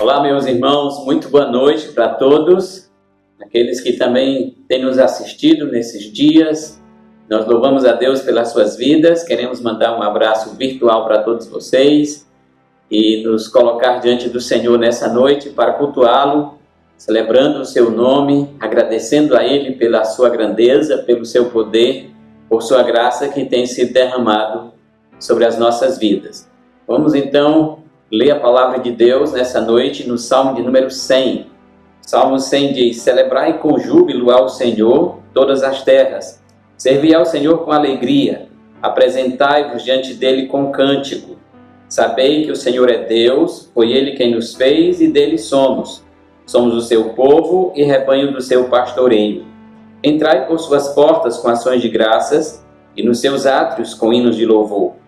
Olá, meus irmãos, muito boa noite para todos, aqueles que também têm nos assistido nesses dias. Nós louvamos a Deus pelas suas vidas, queremos mandar um abraço virtual para todos vocês e nos colocar diante do Senhor nessa noite para cultuá-lo, celebrando o seu nome, agradecendo a Ele pela sua grandeza, pelo seu poder, por sua graça que tem sido derramado sobre as nossas vidas. Vamos então ler a palavra de Deus nessa noite no Salmo de número 100. Salmo 100 diz: celebrai com júbilo ao Senhor todas as terras, servi ao Senhor com alegria, apresentai-vos diante dele com cântico. Sabei que o Senhor é Deus, foi Ele quem nos fez e dele somos. Somos o seu povo e rebanho do seu pastoreio. Entrai por suas portas com ações de graças e nos seus átrios com hinos de louvor.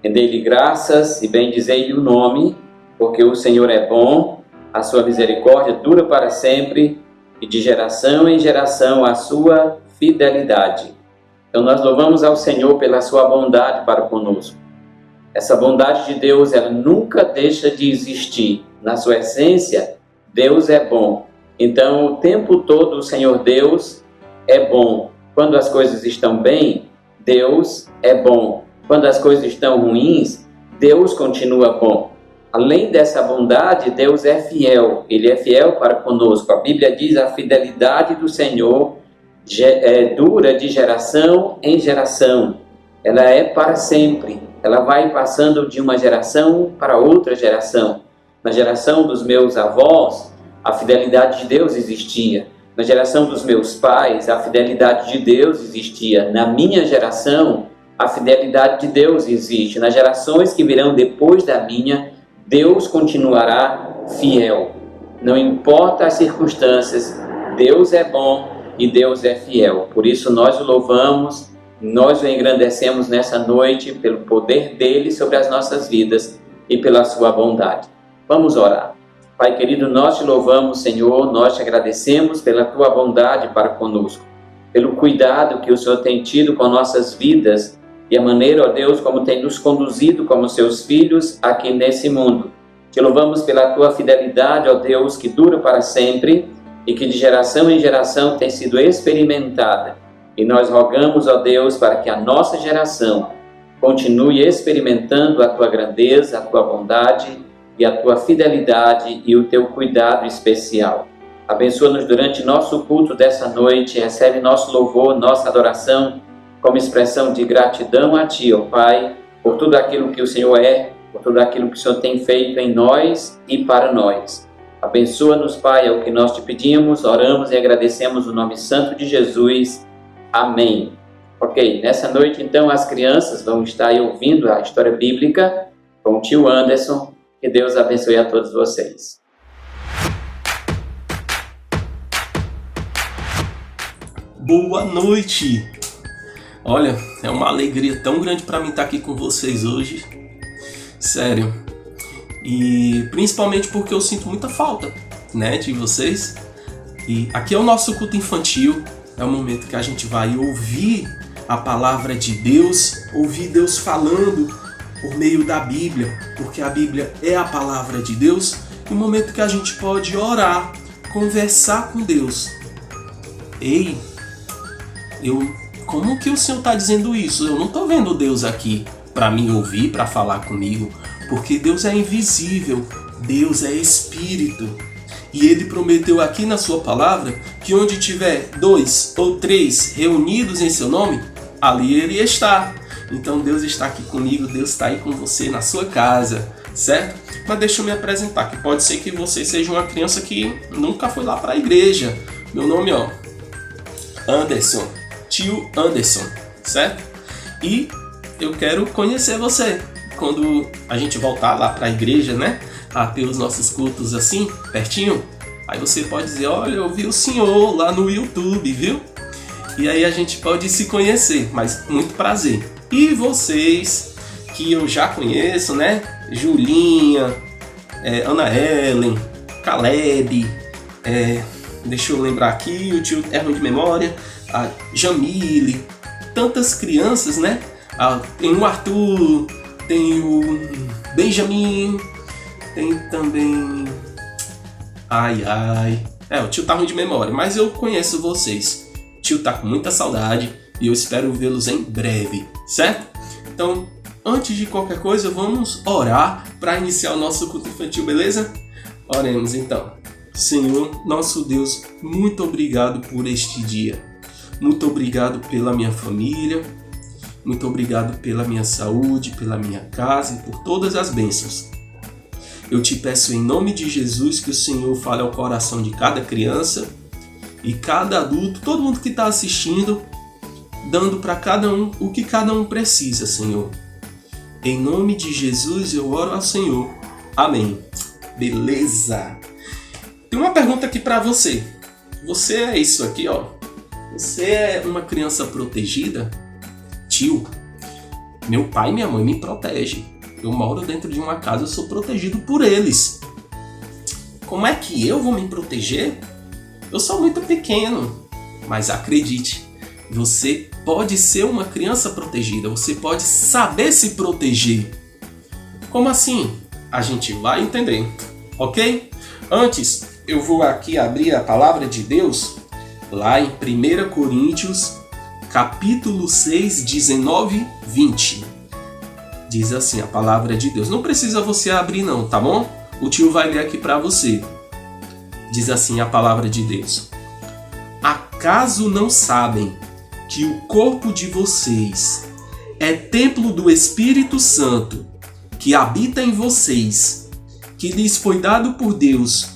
Rendei-lhe graças e bendizei-lhe o nome, porque o Senhor é bom, a sua misericórdia dura para sempre, e de geração em geração a sua fidelidade. Então nós louvamos ao Senhor pela sua bondade para conosco. Essa bondade de Deus, ela nunca deixa de existir. Na sua essência, Deus é bom. Então o tempo todo o Senhor Deus é bom. Quando as coisas estão bem, Deus é bom. Quando as coisas estão ruins, Deus continua bom. Além dessa bondade, Deus é fiel. Ele é fiel para conosco. A Bíblia diz: a fidelidade do Senhor dura de geração em geração. Ela é para sempre. Ela vai passando de uma geração para outra geração. Na geração dos meus avós, a fidelidade de Deus existia. Na geração dos meus pais, a fidelidade de Deus existia. Na minha geração, a fidelidade de Deus existe. Nas gerações que virão depois da minha, Deus continuará fiel. Não importa as circunstâncias, Deus é bom e Deus é fiel. Por isso nós o louvamos, nós o engrandecemos nessa noite pelo poder dele sobre as nossas vidas e pela sua bondade. Vamos orar. Pai querido, nós te louvamos, Senhor, nós te agradecemos pela tua bondade para conosco, pelo cuidado que o Senhor tem tido com nossas vidas e a maneira, ó Deus, como tem nos conduzido como seus filhos aqui nesse mundo. Te louvamos pela tua fidelidade, ó Deus, que dura para sempre e que de geração em geração tem sido experimentada. E nós rogamos, ó Deus, para que a nossa geração continue experimentando a tua grandeza, a tua bondade e a tua fidelidade e o teu cuidado especial. Abençoa-nos durante nosso culto dessa noite, recebe nosso louvor, nossa adoração, como expressão de gratidão a Ti, ó Pai, por tudo aquilo que o Senhor é, por tudo aquilo que o Senhor tem feito em nós e para nós. Abençoa-nos, Pai, é o que nós te pedimos, oramos e agradecemos o nome santo de Jesus. Amém. Ok, nessa noite, então, as crianças vão estar aí ouvindo a história bíblica com o tio Anderson. Que Deus abençoe a todos vocês. Boa noite! Olha, é uma alegria tão grande para mim estar aqui com vocês hoje. Sério. E principalmente porque eu sinto muita falta, né, de vocês. E aqui é o nosso culto infantil. É o momento que a gente vai ouvir a palavra de Deus, ouvir Deus falando por meio da Bíblia, porque a Bíblia é a palavra de Deus. E o momento que a gente pode orar, conversar com Deus. Ei, como que o Senhor está dizendo isso? Eu não estou vendo Deus aqui para me ouvir, para falar comigo, porque Deus é invisível, Deus é Espírito. E Ele prometeu aqui na sua palavra que onde tiver 2 ou 3 reunidos em seu nome, ali Ele está. Então Deus está aqui comigo, Deus está aí com você na sua casa, certo? Mas deixa eu me apresentar, que pode ser que você seja uma criança que nunca foi lá para a igreja. Meu nome é Anderson. Tio Anderson, certo? E eu quero conhecer você. Quando a gente voltar lá para a igreja, né? A ter os nossos cultos assim, pertinho. Aí você pode dizer: olha, eu vi o senhor lá no YouTube, viu? E aí a gente pode se conhecer, mas muito prazer. E vocês que eu já conheço, né? Julinha, Ana Ellen, Caleb, deixa eu lembrar aqui, o tio é ruim de memória, a Jamile, tantas crianças, né? Tem o Arthur, tem o Benjamin, tem também Ai, ai. O tio tá ruim de memória, mas eu conheço vocês. O tio tá com muita saudade e eu espero vê-los em breve, certo? Então, antes de qualquer coisa, vamos orar para iniciar o nosso culto infantil, beleza? Oremos então. Senhor, nosso Deus, muito obrigado por este dia. Muito obrigado pela minha família. Muito obrigado pela minha saúde, pela minha casa e por todas as bênçãos. Eu te peço em nome de Jesus que o Senhor fale ao coração de cada criança e cada adulto, todo mundo que está assistindo, dando para cada um o que cada um precisa, Senhor. Em nome de Jesus eu oro ao Senhor. Amém. Beleza. Tem uma pergunta aqui para você. Você é isso aqui, ó. Você é uma criança protegida? Tio, meu pai e minha mãe me protegem. Eu moro dentro de uma casa, eu sou protegido por eles. Como é que eu vou me proteger? Eu sou muito pequeno. Mas acredite, você pode ser uma criança protegida. Você pode saber se proteger. Como assim? A gente vai entender, ok? Antes, eu vou aqui abrir a palavra de Deus lá em 1 Coríntios, capítulo 6, 19, 20. Diz assim a palavra de Deus. Não precisa você abrir não, tá bom? O tio vai ler aqui para você. Diz assim a palavra de Deus. Acaso não sabem que o corpo de vocês é templo do Espírito Santo, que habita em vocês, que lhes foi dado por Deus,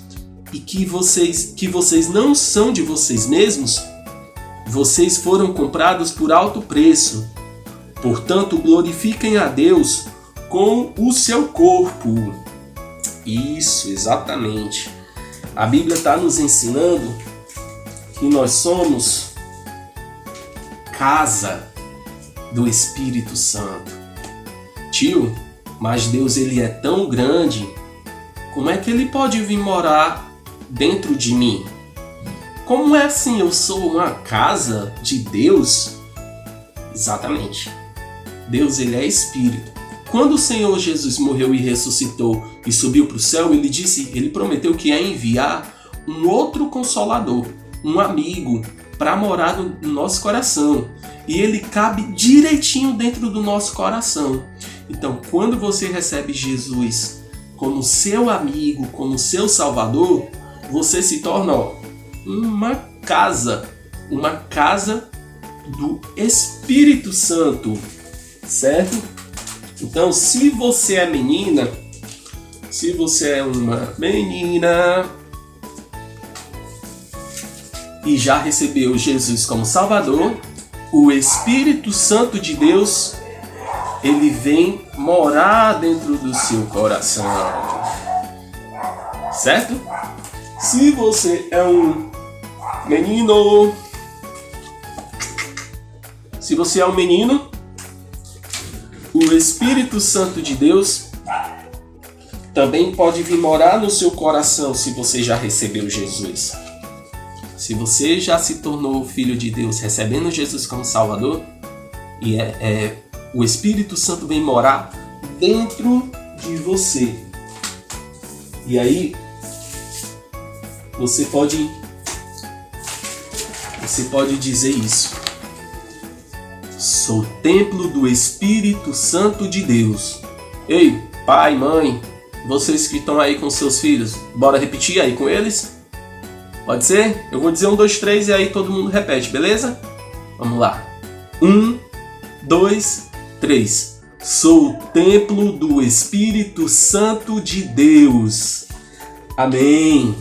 e que vocês não são de vocês mesmos? Vocês foram comprados por alto preço. Portanto, glorifiquem a Deus com o seu corpo. Isso, exatamente. A Bíblia está nos ensinando que nós somos casa do Espírito Santo. Tio, mas Deus ele é tão grande, como é que ele pode vir morar dentro de mim? Como é assim? Eu sou uma casa de Deus? Exatamente. Deus ele é Espírito. Quando o Senhor Jesus morreu e ressuscitou e subiu para o céu, ele prometeu que ia enviar um outro Consolador, um amigo, para morar no nosso coração. E ele cabe direitinho dentro do nosso coração. Então, quando você recebe Jesus como seu amigo, como seu Salvador, você se torna uma casa do Espírito Santo, certo? Então, se você é menina, se você é uma menina e já recebeu Jesus como Salvador, o Espírito Santo de Deus, ele vem morar dentro do seu coração, certo? Se você é um menino, o Espírito Santo de Deus também pode vir morar no seu coração se você já recebeu Jesus. Se você já se tornou filho de Deus recebendo Jesus como Salvador, e o Espírito Santo vem morar dentro de você. E aí você pode dizer isso. Sou templo do Espírito Santo de Deus. Ei, pai, mãe, vocês que estão aí com seus filhos, bora repetir aí com eles? Pode ser? Eu vou dizer 1, 2, 3 e aí todo mundo repete, beleza? Vamos lá. 1, 2, 3. Sou o templo do Espírito Santo de Deus. Amém.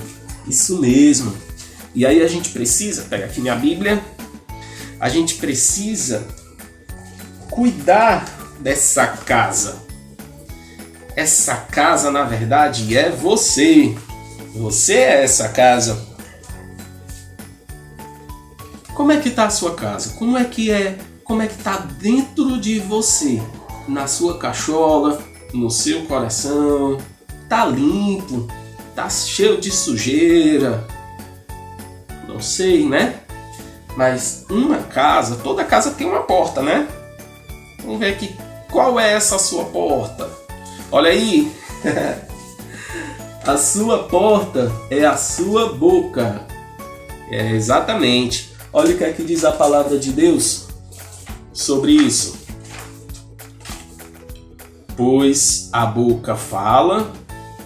Isso mesmo. E aí a gente precisa, pega aqui minha Bíblia, a gente precisa cuidar dessa casa. Essa casa, na verdade, é você. Você é essa casa. Como é que está a sua casa? Como é que está dentro de você? Na sua cachola, no seu coração. Tá limpo? Tá cheio de sujeira? Não sei, né? Mas uma casa, toda casa tem uma porta, né? Vamos ver aqui, qual é essa sua porta? Olha aí! A sua porta é a sua boca. É, exatamente. Olha o que é que diz a palavra de Deus sobre isso. Pois a boca fala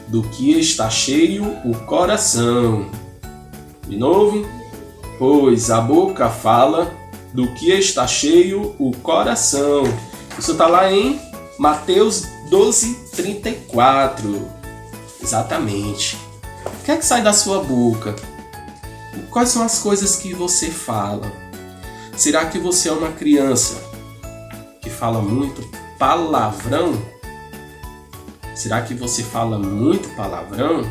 do que está cheio o coração. De novo. Pois a boca fala do que está cheio o coração. Isso está lá em Mateus 12:34. Exatamente. O que é que sai da sua boca? Quais são as coisas que você fala? Será que você é uma criança que fala muito palavrão? Será que você fala muito palavrão?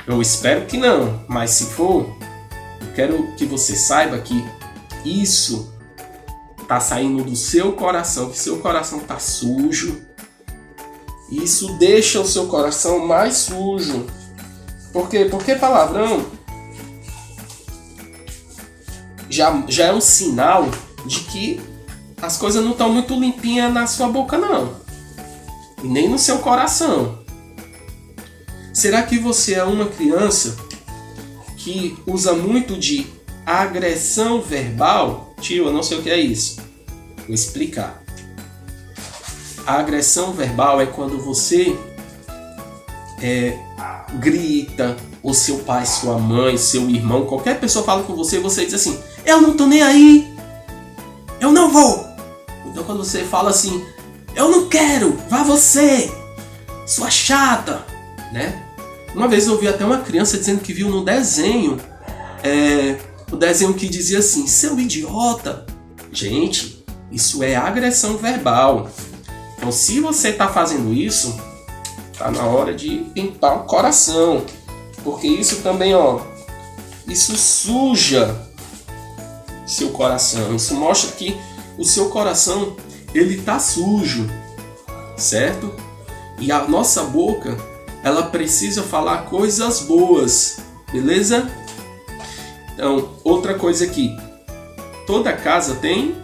Eu espero que não, mas se for, eu quero que você saiba que isso está saindo do seu coração, que seu coração está sujo. Isso deixa o seu coração mais sujo. Por quê? Porque palavrão já é um sinal de que as coisas não estão muito limpinhas na sua boca, não. E nem no seu coração. Será que você é uma criança que usa muito de agressão verbal? Tio, eu não sei o que é isso. Vou explicar. A agressão verbal é quando você grita, ou seu pai, sua mãe, seu irmão, qualquer pessoa fala com você e você diz assim: eu não tô nem aí, eu não vou. Então quando você fala assim: eu não quero, vá você, sua chata, né? Uma vez eu ouvi até uma criança dizendo que viu no desenho, o desenho que dizia assim: seu idiota. Gente, isso é agressão verbal. Então se você está fazendo isso, tá na hora de limpar o coração, porque isso também, isso suja seu coração. Isso mostra que o seu coração, ele tá sujo, certo? E a nossa boca, ela precisa falar coisas boas, beleza? Então, outra coisa aqui. Toda casa tem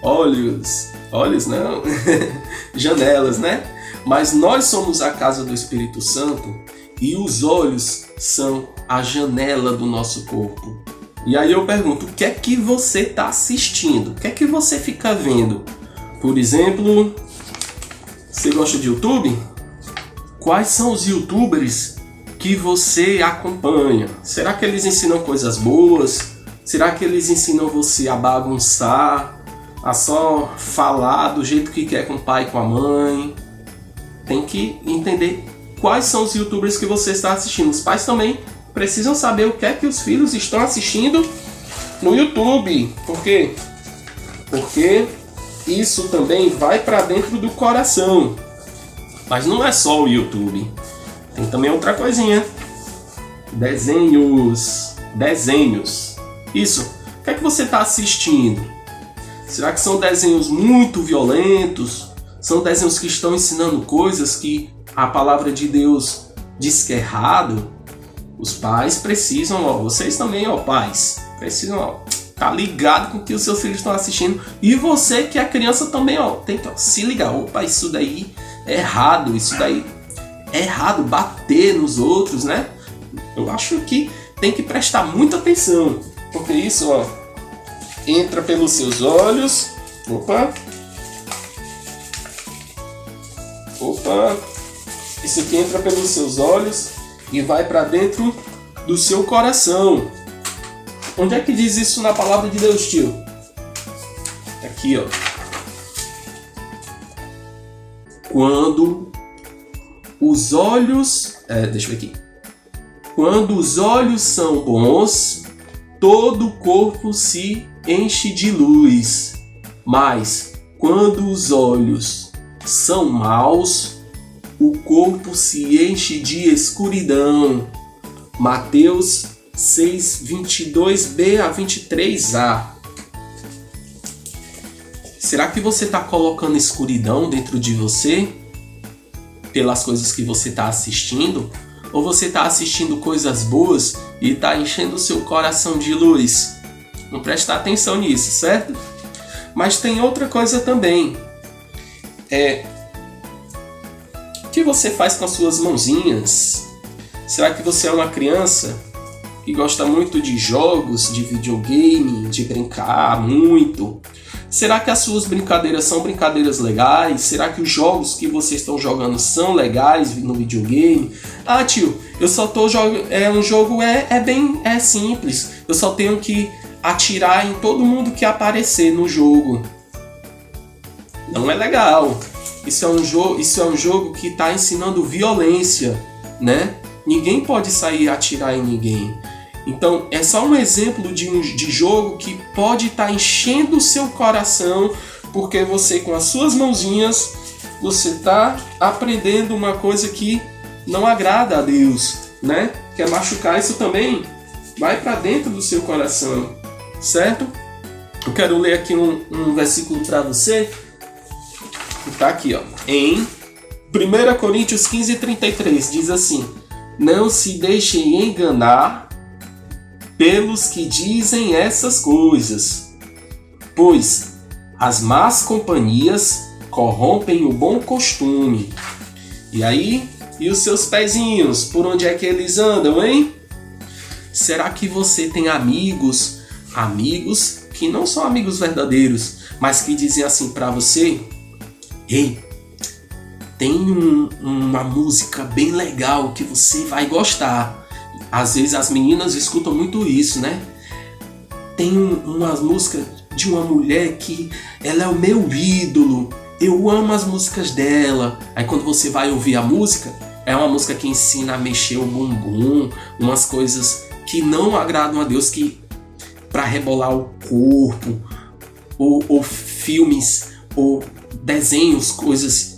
olhos não, janelas, né? Mas nós somos a casa do Espírito Santo e os olhos são a janela do nosso corpo. E aí eu pergunto, o que é que você está assistindo? O que é que você fica vendo? Por exemplo, você gosta de YouTube? Quais são os YouTubers que você acompanha? Será que eles ensinam coisas boas? Será que eles ensinam você a bagunçar? A só falar do jeito que quer com o pai e com a mãe? Tem que entender quais são os YouTubers que você está assistindo. Os pais também precisam saber o que é que os filhos estão assistindo no YouTube. Por quê? Porque isso também vai para dentro do coração. Mas não é só o YouTube. Tem também outra coisinha. Desenhos. Isso. O que é que você está assistindo? Será que são desenhos muito violentos? São desenhos que estão ensinando coisas que a palavra de Deus diz que é errado? Os pais precisam, vocês também, pais, precisam, tá ligado com o que os seus filhos estão assistindo. E você que é criança também, tem que se ligar. Opa, isso daí é errado, isso daí é errado, bater nos outros, né? Eu acho que tem que prestar muita atenção, porque isso, entra pelos seus olhos. Opa. Isso aqui entra pelos seus olhos e vai para dentro do seu coração. Onde é que diz isso na palavra de Deus, tio? Aqui, Quando os olhos... deixa eu ver aqui. Quando os olhos são bons, todo o corpo se enche de luz. Mas quando os olhos são maus, o corpo se enche de escuridão. Mateus 6, 22b a 23a. Será que você está colocando escuridão dentro de você pelas coisas que você está assistindo? Ou você está assistindo coisas boas e está enchendo o seu coração de luz? Não presta atenção nisso, certo? Mas tem outra coisa também. O que você faz com as suas mãozinhas? Será que você é uma criança que gosta muito de jogos, de videogame, de brincar muito? Será que as suas brincadeiras são brincadeiras legais? Será que os jogos que vocês estão jogando são legais no videogame? Ah, tio, eu só tô jogando. Um jogo bem simples. Eu só tenho que atirar em todo mundo que aparecer no jogo. Não é legal. Isso é um jogo que está ensinando violência, né? Ninguém pode sair e atirar em ninguém. Então, é só um exemplo de jogo que pode estar enchendo o seu coração, porque você, com as suas mãozinhas, você está aprendendo uma coisa que não agrada a Deus, né? Quer machucar, isso também vai para dentro do seu coração, certo? Eu quero ler aqui um versículo para você, que está aqui, ó, em 1 Coríntios 15:33, diz assim: não se deixem enganar pelos que dizem essas coisas, pois as más companhias corrompem o bom costume. E aí, e os seus pezinhos, por onde é que eles andam, hein? Será que você tem amigos que não são amigos verdadeiros, mas que dizem assim pra você: ei, tem uma música bem legal que você vai gostar. Às vezes as meninas escutam muito isso, né? Tem uma música de uma mulher que ela é o meu ídolo, eu amo as músicas dela. Aí quando você vai ouvir a música, é uma música que ensina a mexer o bumbum, umas coisas que não agradam a Deus, que para rebolar o corpo, ou filmes, ou desenhos, coisas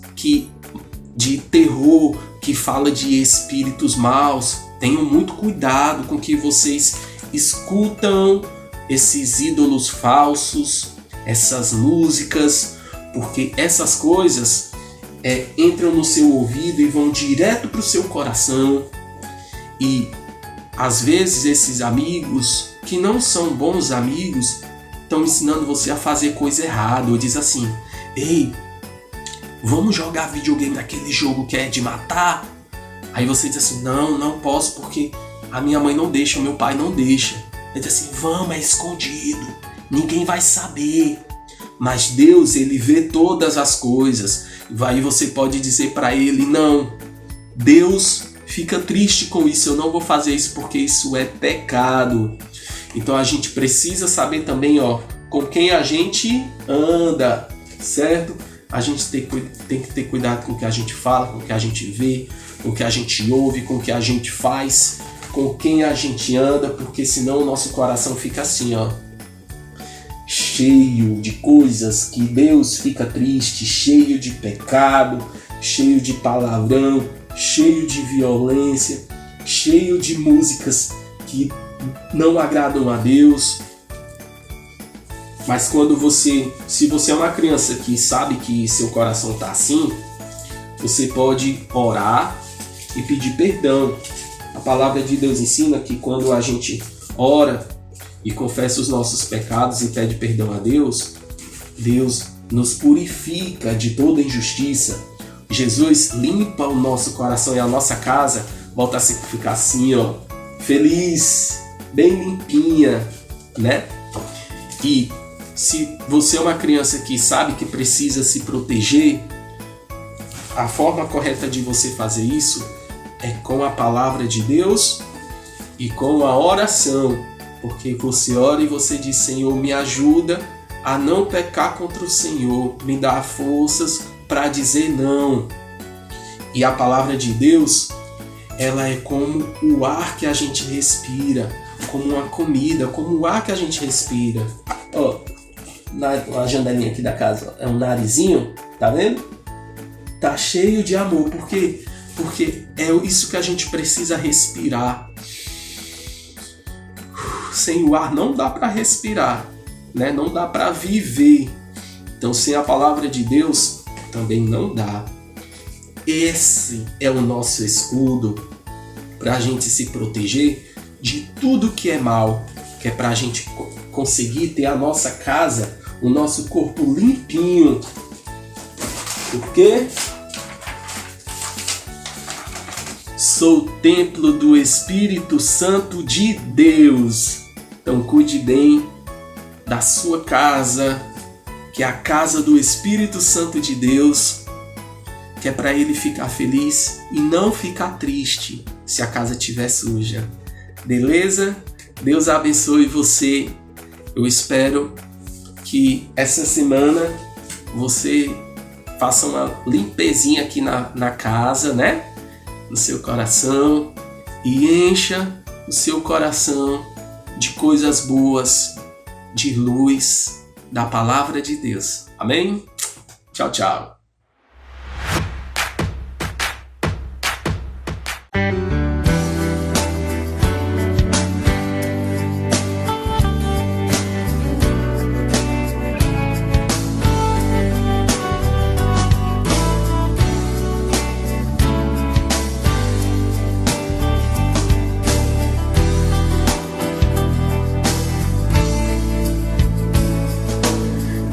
de terror, que fala de espíritos maus. Tenham muito cuidado com que vocês escutam esses ídolos falsos, essas músicas, porque essas coisas entram no seu ouvido e vão direto para o seu coração. E às vezes esses amigos, que não são bons amigos, estão ensinando você a fazer coisa errada. Ou diz assim: ei, vamos jogar videogame naquele jogo que é de matar? Aí você diz assim: não posso porque a minha mãe não deixa, o meu pai não deixa. Ele diz assim: vamos, é escondido, ninguém vai saber. Mas Deus, ele vê todas as coisas. Aí você pode dizer para ele: não, Deus fica triste com isso, eu não vou fazer isso porque isso é pecado. Então a gente precisa saber também, com quem a gente anda, certo? A gente tem que ter cuidado com o que a gente fala, com o que a gente vê, com o que a gente ouve, com o que a gente faz, com quem a gente anda, porque senão o nosso coração fica assim, cheio de coisas que Deus fica triste, cheio de pecado, cheio de palavrão, cheio de violência, cheio de músicas que não agradam a Deus. Mas se você é uma criança que sabe que seu coração está assim, você pode orar e pedir perdão. A palavra de Deus ensina que quando a gente ora e confessa os nossos pecados e pede perdão a Deus, Deus nos purifica de toda injustiça. Jesus limpa o nosso coração e a nossa casa volta a ficar assim, feliz, bem limpinha, né? E se você é uma criança que sabe que precisa se proteger, a forma correta de você fazer isso é com a palavra de Deus e com a oração. Porque você ora e você diz: Senhor, me ajuda a não pecar contra o Senhor, me dá forças para dizer não. E a palavra de Deus, ela é como o ar que a gente respira, como uma comida, como o ar que a gente respira. Na janelinha aqui da casa, é um narizinho, tá vendo? Tá cheio de amor, porque é isso que a gente precisa respirar. Sem o ar não dá para respirar, né? Não dá para viver. Então, sem a palavra de Deus também não dá. Esse é o nosso escudo para a gente se proteger de tudo que é mal, que é para a gente conseguir ter a nossa casa, o nosso corpo limpinho. Por quê? sou templo do Espírito Santo de Deus. Então cuide bem da sua casa, que é a casa do Espírito Santo de Deus, que é para ele ficar feliz e não ficar triste se a casa estiver suja. Beleza? Deus abençoe você. Eu espero que essa semana você faça uma limpezinha aqui na casa, né? No seu coração, e encha o seu coração de coisas boas, de luz, da palavra de Deus. Amém? Tchau, tchau.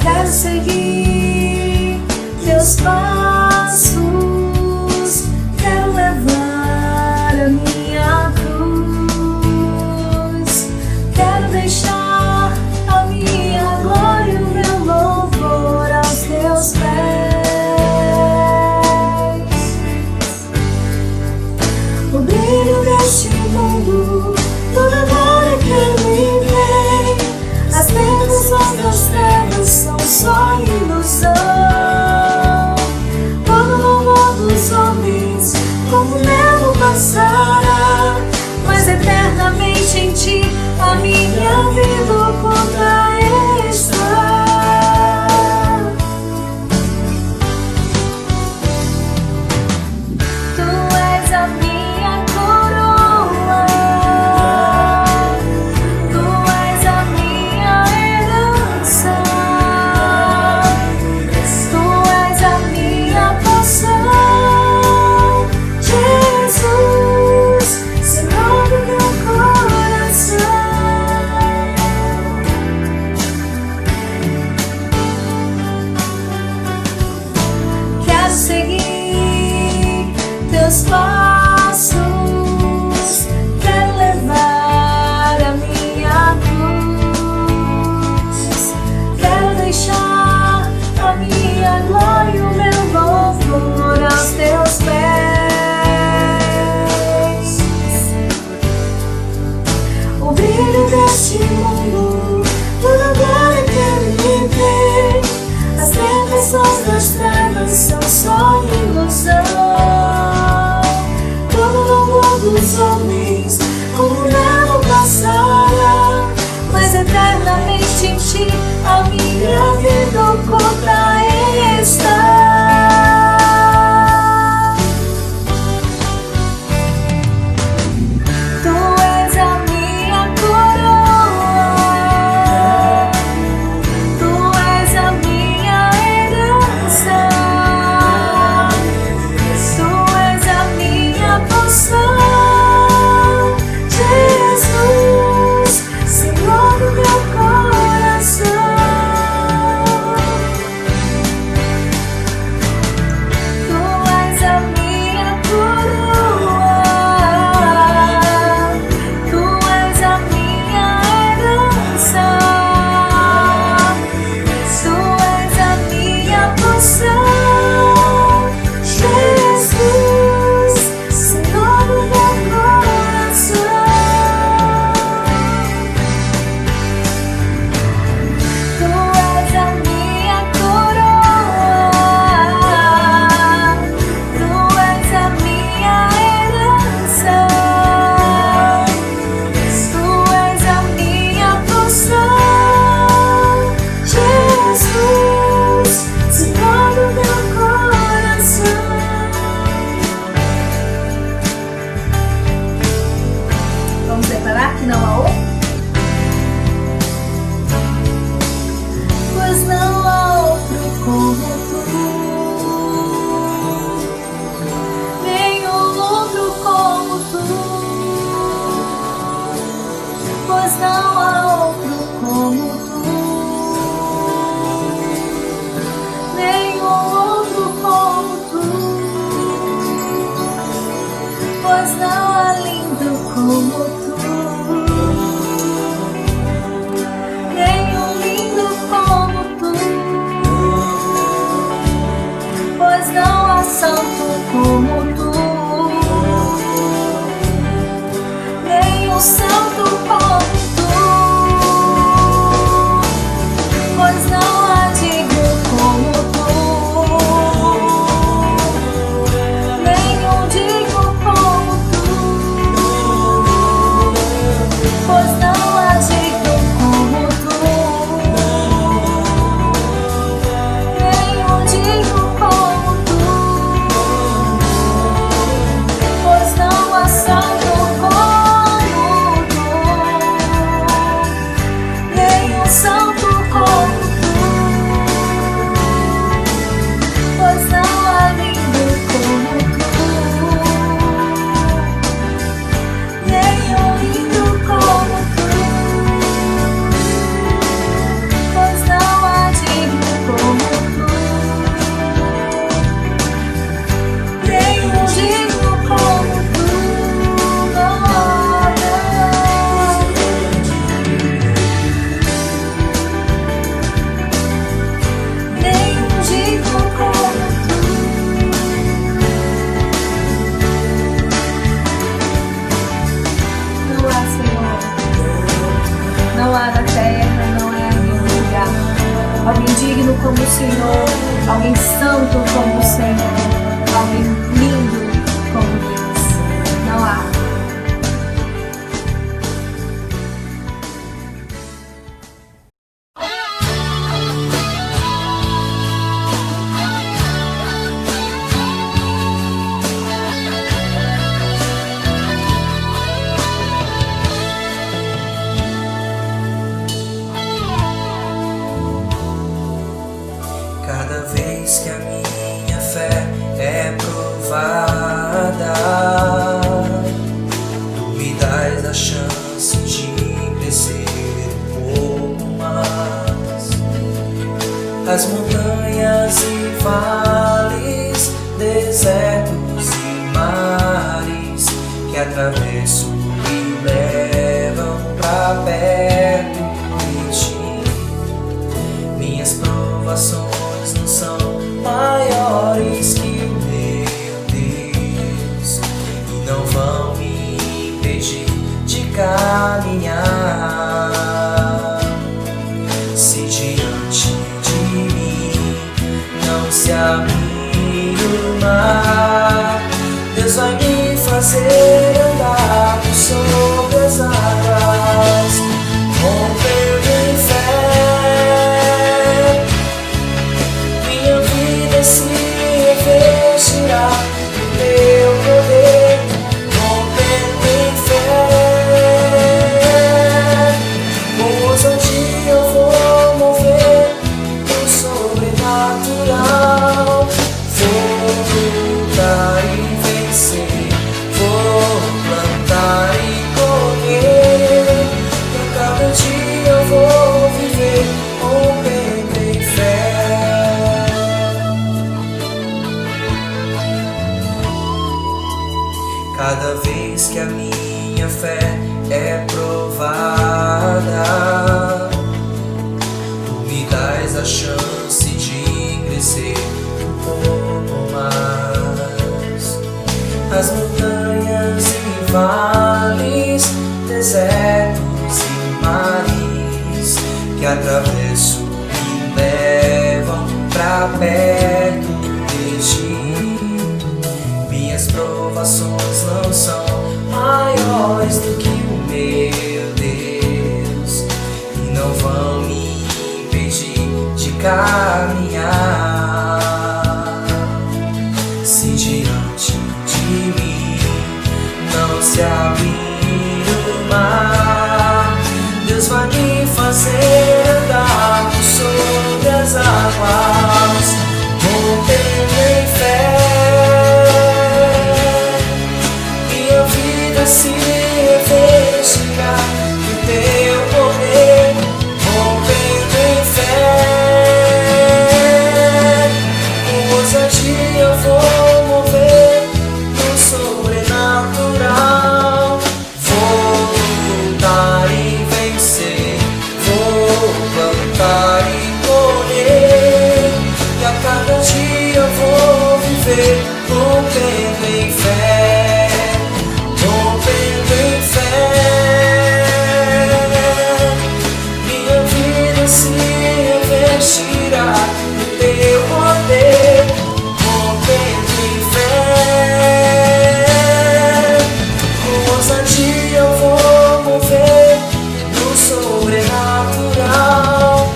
Quero seguir teus passos, quero levar a minha cruz, quero deixar a minha glória e o meu louvor aos teus pés. O brilho deste mundo, toda glória que me vem, as tentações das trevas são só ilusão. Todo louvor dos homens como neve passará, mas eternamente em ti a minha vida contra está. Tu és a minha coroa, tu és a minha herança, tu és a minha porção, Jesus, Senhor do meu coração. Quero seguir teus passos, quero levar a minha cruz, quero deixar a minha glória e o meu louvor aos teus pés. O brilho deste mundo, toda glória que me vem, as tentações das trevas são só ilusão. Todo louvor dos homens como neve passará, mas eternamente em ti a minha vida contra está. Tu és a minha coroa, tu és a minha herança, tu és a minha porção, Jesus, Senhor do meu coração. Tu és a minha coroa, tu és a minha herança, tu és a minha porção, Jesus, Senhor do meu coração. Tu és a minha coroa, tu és a minha herança, tu és a minha porção, Jesus, Senhor do meu coração. Vamos declarar que não há outro? Pois não há outro como tu, nenhum outro como tu, pois não há outro como tu, nenhum outro como tu, pois há na terra, não há em nenhum lugar. Alguém digno como o Senhor, alguém santo como o Senhor, alguém lindo como Deus. Não há. Cada vez que a minha fé é provada, tu me dás a chance de crescer um pouco mais. As montanhas e vales, desertos e mares que atravesso e levam pra perto de ti. Minhas provações não são maiores que o meu Deus e não vão me impedir de caminhar. Se diante de mim não se abrir o mar, Deus vai me fazer andar por sobre as águas, rompendo em fé. Se revestirá do teu poder, rompendo em fé. Com ousadia eu vou mover o sobrenatural. Vou lutar e vencer, vou plantar e colher. E a cada dia eu vou viver rompendo em fé. Cada vez que a minha fé é provada, tu me dás a chance de crescer um pouco mais. As montanhas e vales, desertos e mares que atravesso e levam pra perto de ti. Minhas provações não são maiores do que o meu Deus e não vão me impedir de caminhar. Se diante de mim não se abrir o mar, Deus vai me fazer andar por sobre as águas, rompendo em fé. Se revestirá do teu poder, rompendo em fé. Com ousadia eu vou mover no sobrenatural. Vou lutar e vencer, vou plantar e colher. E a cada dia eu vou viver rompendo em fé. Rompendo em fé, minha vida se revestirá do teu poder. Rompendo em fé, com ousadia eu vou mover no sobrenatural.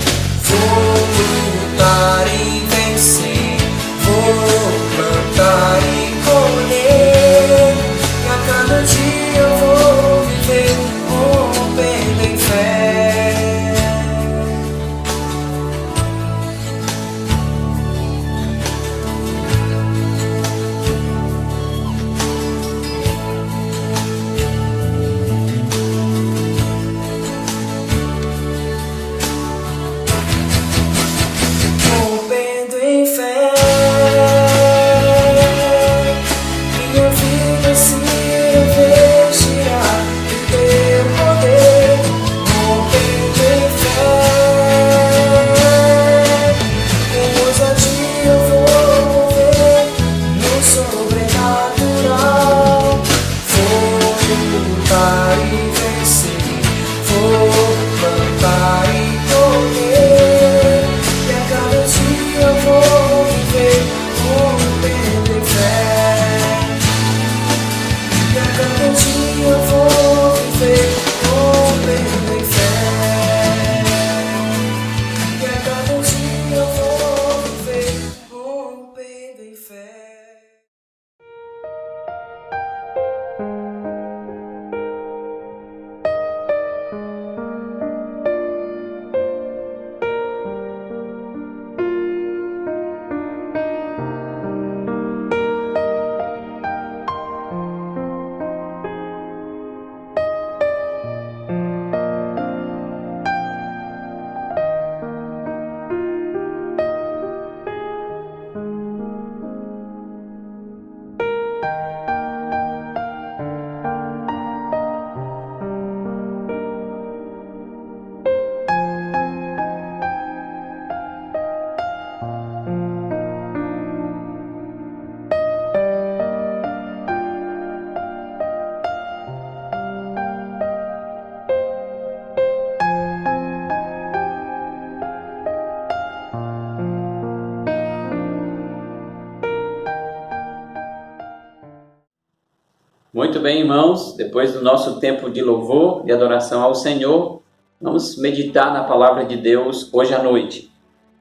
Muito bem, irmãos, depois do nosso tempo de louvor e adoração ao Senhor, vamos meditar na palavra de Deus hoje à noite.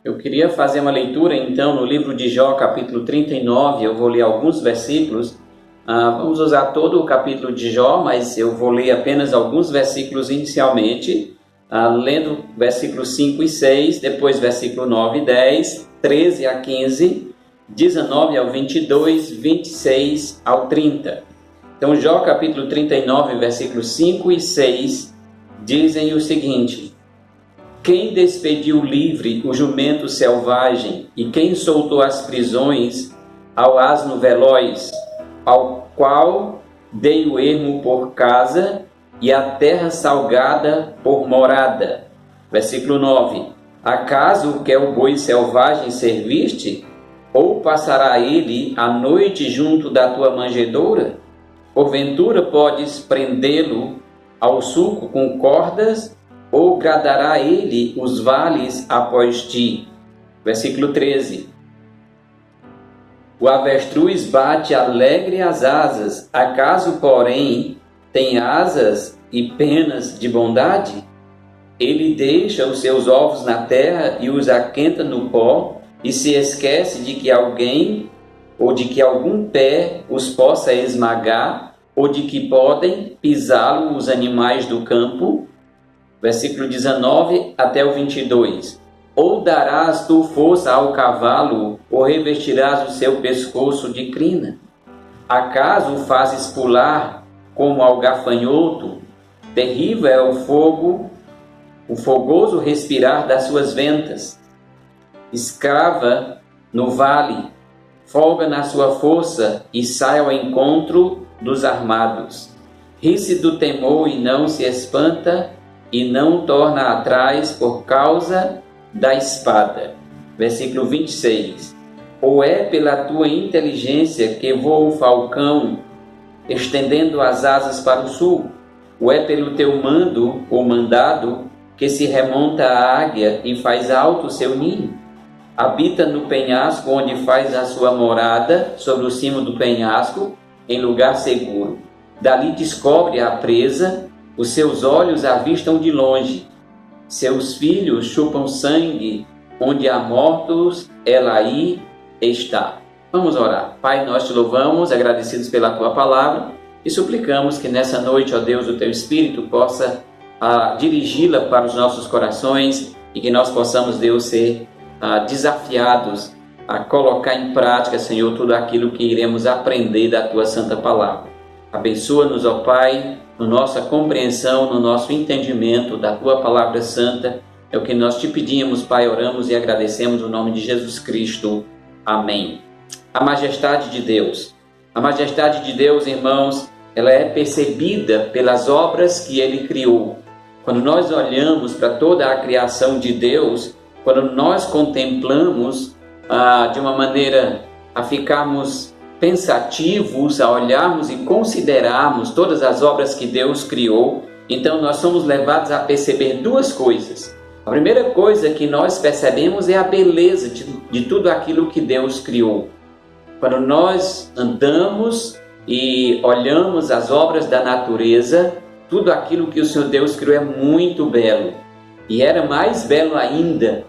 Eu queria fazer uma leitura, então, no livro de Jó, capítulo 39, eu vou ler alguns versículos. Vamos usar todo o capítulo de Jó, mas eu vou ler apenas alguns versículos inicialmente, lendo versículos 5 e 6, depois versículo 9 e 10, 13 a 15, 19 ao 22, 26 ao 30. Então, Jó capítulo 39, versículos 5 e 6, dizem o seguinte: Quem despediu livre o jumento selvagem, e quem soltou as prisões ao asno veloz, ao qual dei o ermo por casa, e a terra salgada por morada. Versículo 9: Acaso quer o boi selvagem serviste? Ou passará ele a noite junto da tua manjedoura? Porventura podes prendê-lo ao sulco com cordas, ou gradará ele os vales após ti? Versículo 13: O avestruz bate alegre as asas, acaso, porém, tem asas e penas de bondade? Ele deixa os seus ovos na terra e os aquenta no pó, e se esquece de que alguém ou de que algum pé os possa esmagar, ou de que podem pisá-lo os animais do campo. Versículo 19 até o 22. Ou darás tu força ao cavalo, ou revestirás o seu pescoço de crina? Acaso o fazes pular como ao gafanhoto? Terrível é o fogo, o fogoso respirar das suas ventas. Escrava no vale, folga na sua força e sai ao encontro dos armados. Ri-se do temor e não se espanta, e não torna atrás por causa da espada. Versículo 26. Ou é pela tua inteligência que voa o falcão, estendendo as asas para o sul? Ou é pelo teu mando, ou mandado, que se remonta a águia e faz alto o seu ninho? Habita no penhasco, onde faz a sua morada, sobre o cimo do penhasco, em lugar seguro. Dali descobre a presa, os seus olhos avistam de longe. Seus filhos chupam sangue, onde há mortos, ela aí está. Vamos orar. Pai, nós te louvamos, agradecidos pela tua palavra, e suplicamos que nessa noite, ó Deus, o teu Espírito possa dirigi-la para os nossos corações, e que nós possamos, Deus, ser desafiados a colocar em prática, Senhor, tudo aquilo que iremos aprender da tua santa palavra. Abençoa-nos, ó Pai, na nossa compreensão, no nosso entendimento da tua palavra santa. É o que nós te pedimos, Pai, oramos e agradecemos no nome de Jesus Cristo. Amém. A majestade de Deus. A majestade de Deus, irmãos, ela é percebida pelas obras que Ele criou. Quando nós olhamos para toda a criação de Deus, quando nós contemplamos de uma maneira a ficarmos pensativos, a olharmos e considerarmos todas as obras que Deus criou, então nós somos levados a perceber duas coisas. A primeira coisa que nós percebemos é a beleza de tudo aquilo que Deus criou. Quando nós andamos e olhamos as obras da natureza, tudo aquilo que o Senhor Deus criou é muito belo. E era mais belo ainda,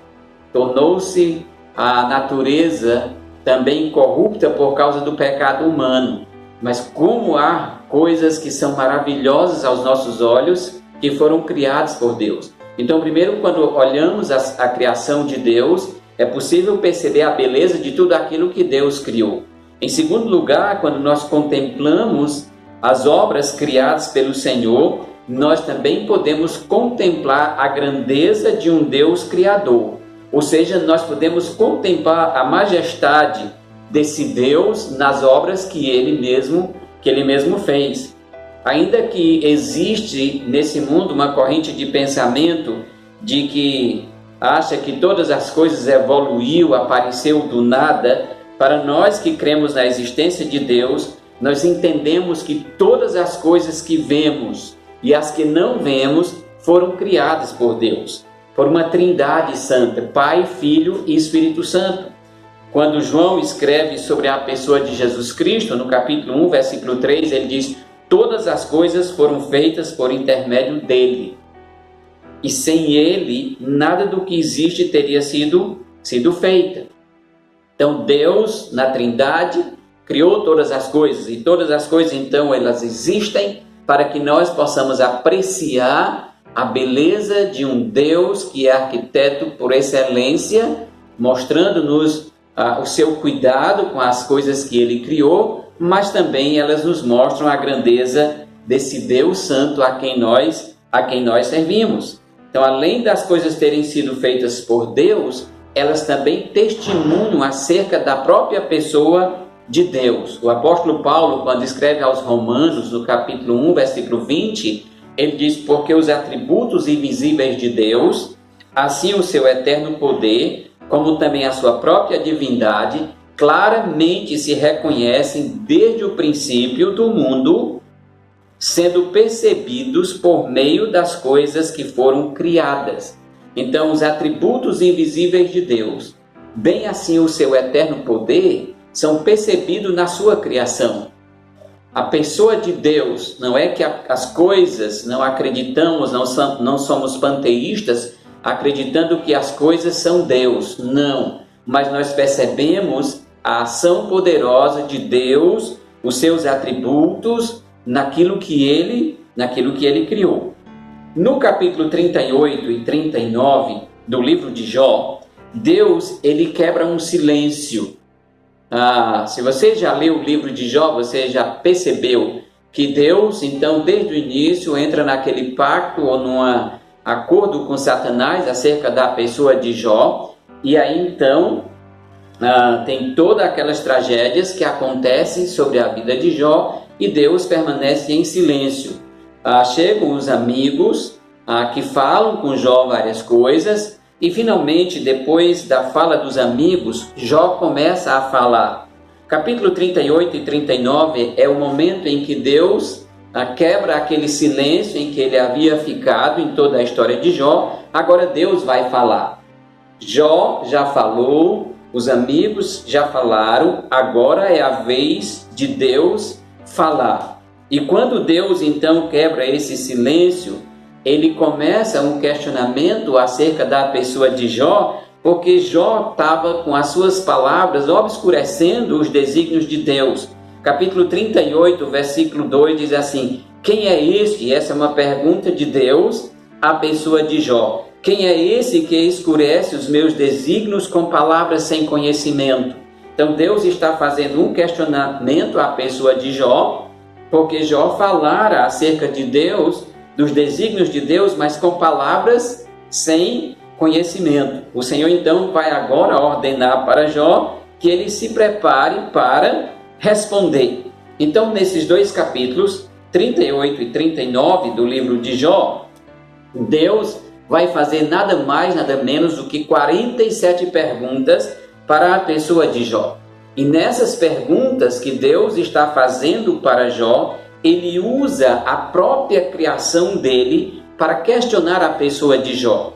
tornou-se a natureza também corrupta por causa do pecado humano. Mas como há coisas que são maravilhosas aos nossos olhos, que foram criadas por Deus. Então, primeiro, quando olhamos a criação de Deus, é possível perceber a beleza de tudo aquilo que Deus criou. Em segundo lugar, quando nós contemplamos as obras criadas pelo Senhor, nós também podemos contemplar a grandeza de um Deus criador. Ou seja, nós podemos contemplar a majestade desse Deus nas obras que Ele mesmo fez. Ainda que existe nesse mundo uma corrente de pensamento de que acha que todas as coisas evoluiu, apareceu do nada, para nós que cremos na existência de Deus, nós entendemos que todas as coisas que vemos e as que não vemos foram criadas por Deus, por uma trindade santa, Pai, Filho e Espírito Santo. Quando João escreve sobre a pessoa de Jesus Cristo, no capítulo 1, versículo 3, ele diz: todas as coisas foram feitas por intermédio dele. E sem ele, nada do que existe teria sido feita. Então Deus, na Trindade, criou todas as coisas. E todas as coisas, então, elas existem para que nós possamos apreciar a beleza de um Deus que é arquiteto por excelência, mostrando-nos o seu cuidado com as coisas que ele criou, mas também elas nos mostram a grandeza desse Deus Santo a quem nós servimos. Então, além das coisas terem sido feitas por Deus, elas também testemunham acerca da própria pessoa de Deus. O apóstolo Paulo, quando escreve aos Romanos, no capítulo 1, versículo 20, ele diz: porque os atributos invisíveis de Deus, assim o seu eterno poder, como também a sua própria divindade, claramente se reconhecem desde o princípio do mundo, sendo percebidos por meio das coisas que foram criadas. Então, os atributos invisíveis de Deus, bem assim o seu eterno poder, são percebidos na sua criação. A pessoa de Deus, não é que as coisas, não acreditamos, não somos panteístas, acreditando que as coisas são Deus. Não, mas nós percebemos a ação poderosa de Deus, os seus atributos, naquilo que ele criou. No capítulo 38 e 39 do livro de Jó, Deus ele quebra um silêncio. Se você já leu o livro de Jó, você já percebeu que Deus, então, desde o início, entra naquele pacto ou num acordo com Satanás acerca da pessoa de Jó, e aí então tem todas aquelas tragédias que acontecem sobre a vida de Jó, e Deus permanece em silêncio. Chegam os amigos que falam com Jó várias coisas, e finalmente, depois da fala dos amigos, Jó começa a falar. Capítulo 38 e 39 é o momento em que Deus quebra aquele silêncio em que ele havia ficado em toda a história de Jó. Agora Deus vai falar. Jó já falou, os amigos já falaram, agora é a vez de Deus falar. E quando Deus então quebra esse silêncio, ele começa um questionamento acerca da pessoa de Jó, porque Jó estava com as suas palavras obscurecendo os desígnios de Deus. Capítulo 38, versículo 2 diz assim: quem é este? Essa é uma pergunta de Deus à pessoa de Jó. Quem é esse que escurece os meus desígnios com palavras sem conhecimento? Então Deus está fazendo um questionamento à pessoa de Jó, porque Jó falara acerca de Deus, dos desígnios de Deus, mas com palavras sem conhecimento. O Senhor então vai agora ordenar para Jó que ele se prepare para responder. Então, nesses dois capítulos, 38 e 39 do livro de Jó, Deus vai fazer nada mais, nada menos do que 47 perguntas para a pessoa de Jó. E nessas perguntas que Deus está fazendo para Jó, ele usa a própria criação dele para questionar a pessoa de Jó.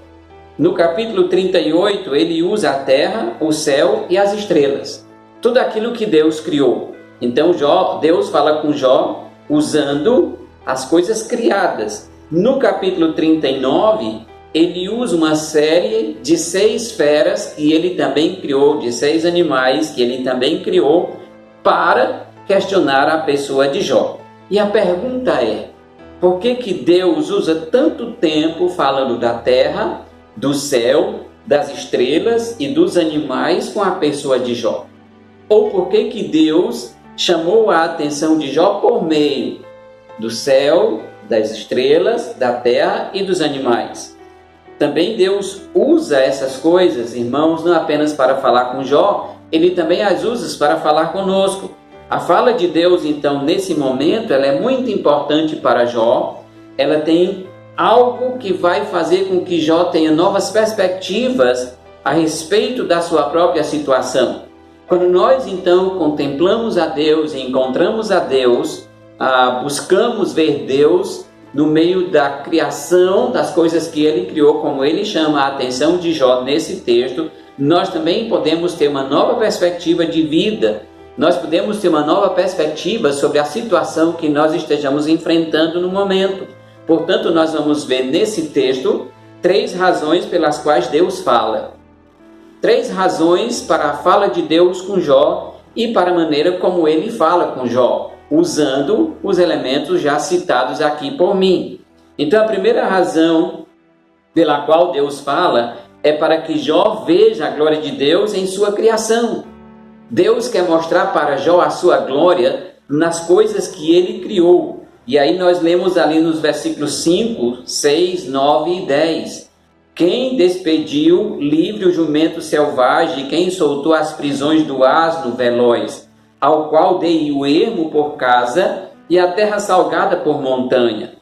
No capítulo 38, ele usa a terra, o céu e as estrelas. Tudo aquilo que Deus criou. Então Deus fala com Jó usando as coisas criadas. No capítulo 39, ele usa uma série de 6 feras que ele também criou, de 6 animais que ele também criou, para questionar a pessoa de Jó. E a pergunta é: por que Deus usa tanto tempo falando da terra, do céu, das estrelas e dos animais com a pessoa de Jó? Ou por que Deus chamou a atenção de Jó por meio do céu, das estrelas, da terra e dos animais? Também Deus usa essas coisas, irmãos, não apenas para falar com Jó, ele também as usa para falar conosco. A fala de Deus, então, nesse momento, ela é muito importante para Jó. Ela tem algo que vai fazer com que Jó tenha novas perspectivas a respeito da sua própria situação. Quando nós, então, contemplamos a Deus e encontramos a Deus, buscamos ver Deus no meio da criação das coisas que ele criou, como ele chama a atenção de Jó nesse texto, nós também podemos ter uma nova perspectiva de vida nós podemos ter uma nova perspectiva sobre a situação que nós estejamos enfrentando no momento. Portanto, nós vamos ver nesse texto 3 razões pelas quais Deus fala. 3 razões para a fala de Deus com Jó e para a maneira como ele fala com Jó, usando os elementos já citados aqui por mim. Então, a primeira razão pela qual Deus fala é para que Jó veja a glória de Deus em sua criação. Deus quer mostrar para Jó a sua glória nas coisas que ele criou. E aí nós lemos ali nos versículos 5, 6, 9 e 10. Quem despediu livre o jumento selvagem, quem soltou as prisões do asno veloz, ao qual dei o ermo por casa e a terra salgada por montanha.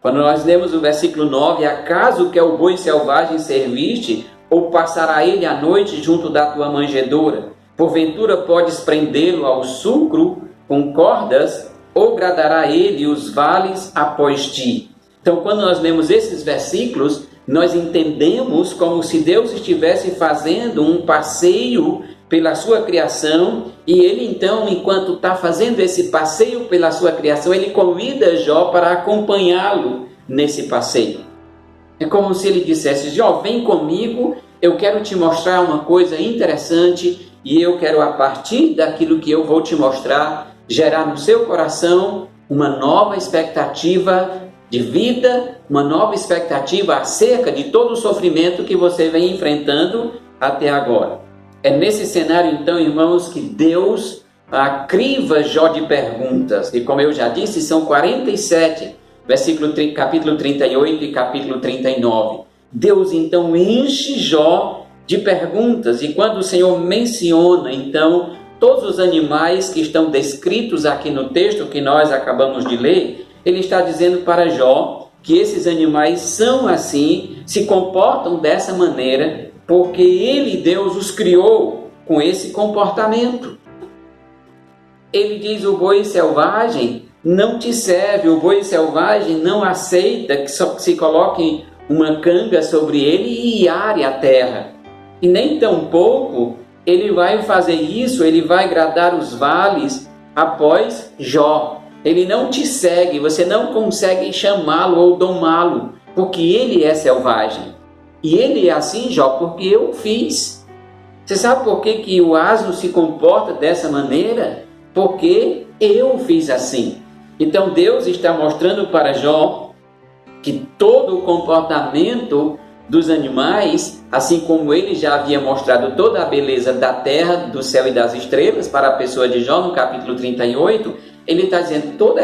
Quando nós lemos o versículo 9, acaso quer o boi selvagem serviste, ou passará ele a noite junto da tua manjedoura? Porventura podes prendê-lo ao sucro com cordas, ou gradará ele os vales após ti? Então, quando nós lemos esses versículos, nós entendemos como se Deus estivesse fazendo um passeio pela sua criação, e ele então, enquanto está fazendo esse passeio pela sua criação, ele convida Jó para acompanhá-lo nesse passeio. É como se ele dissesse: Jó, vem comigo, eu quero te mostrar uma coisa interessante, e eu quero, a partir daquilo que eu vou te mostrar, gerar no seu coração uma nova expectativa de vida, uma nova expectativa acerca de todo o sofrimento que você vem enfrentando até agora. É nesse cenário, então, irmãos, que Deus criva Jó de perguntas. E como eu já disse, são 47, capítulo 38 e capítulo 39. Deus, então, enche Jó de perguntas. E quando o Senhor menciona, então, todos os animais que estão descritos aqui no texto que nós acabamos de ler, ele está dizendo para Jó que esses animais são assim, se comportam dessa maneira, porque ele, Deus, os criou com esse comportamento. Ele diz: o boi selvagem não te serve, o boi selvagem não aceita que se coloque uma canga sobre ele e are a terra. E nem tampouco ele vai fazer isso, ele vai gradar os vales após Jó. Ele não te segue, você não consegue chamá-lo ou domá-lo, porque ele é selvagem. E ele é assim, Jó, porque eu o fiz. Você sabe por que o asno se comporta dessa maneira? Porque eu o fiz assim. Então Deus está mostrando para Jó que todo o comportamento dos animais, assim como ele já havia mostrado toda a beleza da terra, do céu e das estrelas para a pessoa de Jó no capítulo 38, ele está dizendo todo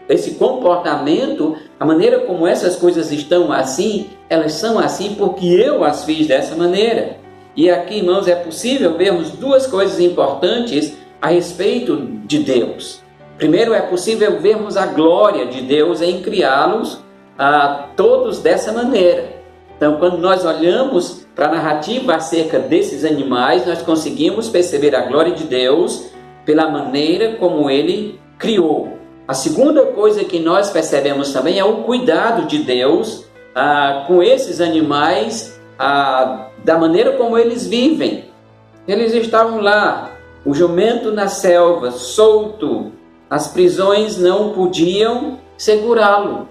esse comportamento, a maneira como essas coisas estão assim, elas são assim porque eu as fiz dessa maneira. E aqui, irmãos, é possível vermos 2 coisas importantes a respeito de Deus. Primeiro, é possível vermos a glória de Deus em criá-los todos dessa maneira. Então, quando nós olhamos para a narrativa acerca desses animais, nós conseguimos perceber a glória de Deus pela maneira como ele criou. A segunda coisa que nós percebemos também é o cuidado de Deus com esses animais, da maneira como eles vivem. Eles estavam lá, o jumento na selva, solto, as prisões não podiam segurá-lo.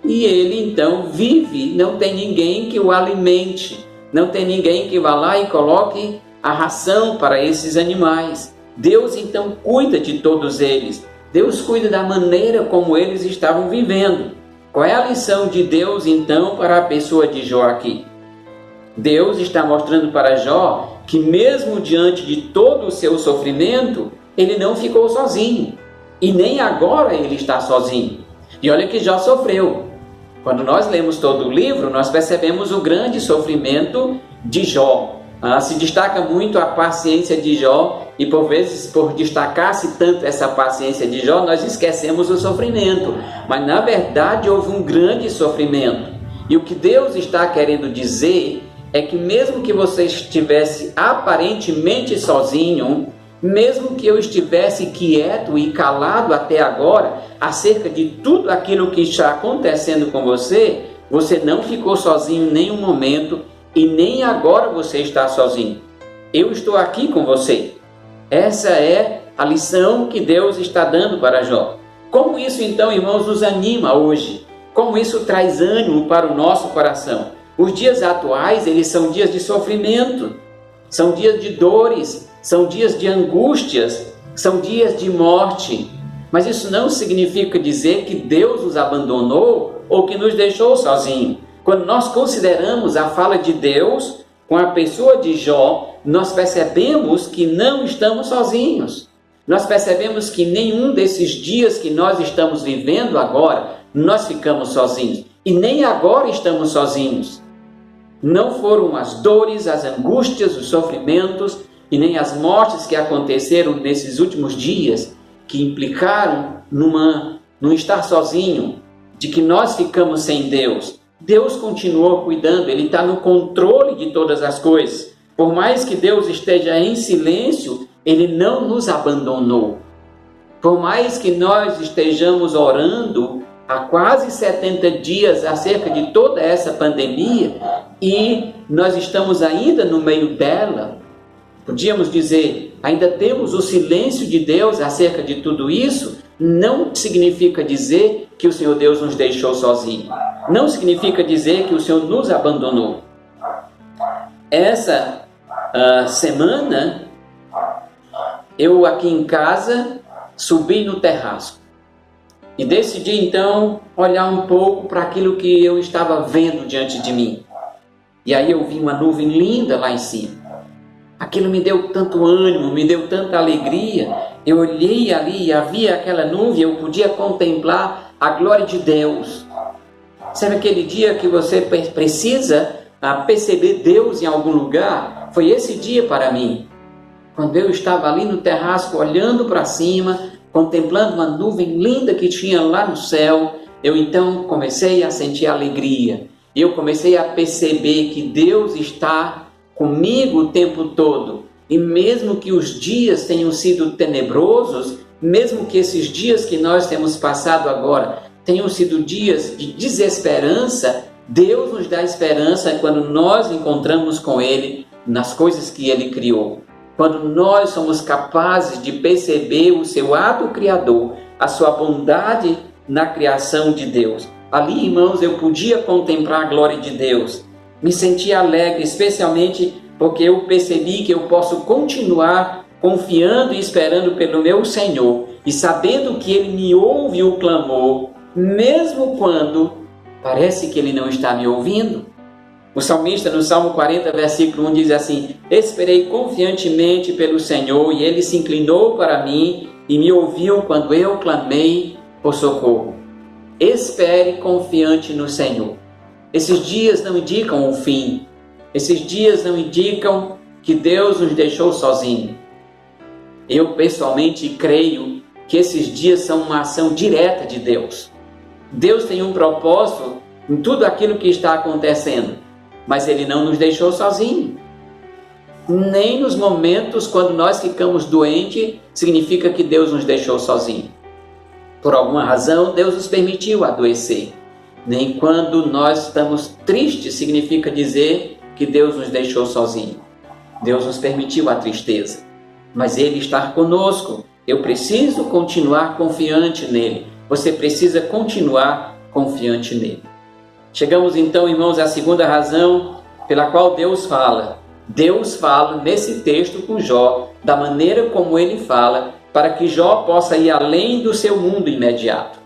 E ele então vive, não tem ninguém que o alimente, não tem ninguém que vá lá e coloque a ração para esses animais. Deus então cuida de todos eles. Deus cuida da maneira como eles estavam vivendo. Qual é a lição de Deus então para a pessoa de Jó aqui? Deus está mostrando para Jó que mesmo diante de todo o seu sofrimento, ele não ficou sozinho. E nem agora ele está sozinho. E olha que Jó sofreu. Quando nós lemos todo o livro, nós percebemos o grande sofrimento de Jó. Se destaca muito a paciência de Jó, e por vezes, por destacar-se tanto essa paciência de Jó, nós esquecemos o sofrimento. Mas na verdade houve um grande sofrimento. E o que Deus está querendo dizer é que mesmo que você estivesse aparentemente sozinho, mesmo que eu estivesse quieto e calado até agora, acerca de tudo aquilo que está acontecendo com você, você não ficou sozinho em nenhum momento e nem agora você está sozinho. Eu estou aqui com você. Essa é a lição que Deus está dando para Jó. Como isso então, irmãos, nos anima hoje? Como isso traz ânimo para o nosso coração? Os dias atuais, eles são dias de sofrimento, são dias de dores, são dias de angústias, são dias de morte. Mas isso não significa dizer que Deus nos abandonou ou que nos deixou sozinhos. Quando nós consideramos a fala de Deus com a pessoa de Jó, nós percebemos que não estamos sozinhos. Nós percebemos que nenhum desses dias que nós estamos vivendo agora, nós ficamos sozinhos. E nem agora estamos sozinhos. Não foram as dores, as angústias, os sofrimentos e nem as mortes que aconteceram nesses últimos dias que implicaram num estar sozinho, de que nós ficamos sem Deus. Deus continuou cuidando, Ele está no controle de todas as coisas. Por mais que Deus esteja em silêncio, Ele não nos abandonou. Por mais que nós estejamos orando há quase 70 dias acerca de toda essa pandemia e nós estamos ainda no meio dela, podíamos dizer, ainda temos o silêncio de Deus acerca de tudo isso, não significa dizer que o Senhor Deus nos deixou sozinhos. Não significa dizer que o Senhor nos abandonou. Essa semana, eu aqui em casa subi no terraço e decidi então olhar um pouco para aquilo que eu estava vendo diante de mim. E aí eu vi uma nuvem linda lá em cima. Aquilo me deu tanto ânimo, me deu tanta alegria. Eu olhei ali e havia aquela nuvem, eu podia contemplar a glória de Deus. Sabe aquele dia que você precisa perceber Deus em algum lugar? Foi esse dia para mim. Quando eu estava ali no terraço, olhando para cima, contemplando uma nuvem linda que tinha lá no céu, eu então comecei a sentir alegria. Eu comecei a perceber que Deus está comigo o tempo todo. E mesmo que os dias tenham sido tenebrosos, mesmo que esses dias que nós temos passado agora tenham sido dias de desesperança, Deus nos dá esperança quando nós encontramos com Ele nas coisas que Ele criou. Quando nós somos capazes de perceber o seu ato criador, a sua bondade na criação de Deus. Ali, irmãos, eu podia contemplar a glória de Deus. Me senti alegre, especialmente porque eu percebi que eu posso continuar confiando e esperando pelo meu Senhor e sabendo que Ele me ouve o clamor, mesmo quando parece que Ele não está me ouvindo. O salmista no Salmo 40, versículo 1 diz assim: esperei confiantemente pelo Senhor e Ele se inclinou para mim e me ouviu quando eu clamei por socorro. Espere confiante no Senhor. Esses dias não indicam o fim. Esses dias não indicam que Deus nos deixou sozinhos. Eu pessoalmente creio que esses dias são uma ação direta de Deus. Deus tem um propósito em tudo aquilo que está acontecendo, mas Ele não nos deixou sozinhos. Nem nos momentos quando nós ficamos doentes, significa que Deus nos deixou sozinhos. Por alguma razão, Deus nos permitiu adoecer. Nem quando nós estamos tristes, significa dizer que Deus nos deixou sozinhos. Deus nos permitiu a tristeza, mas Ele está conosco. Eu preciso continuar confiante nele. Você precisa continuar confiante nele. Chegamos então, irmãos, à segunda razão pela qual Deus fala. Deus fala nesse texto com Jó, da maneira como ele fala, para que Jó possa ir além do seu mundo imediato.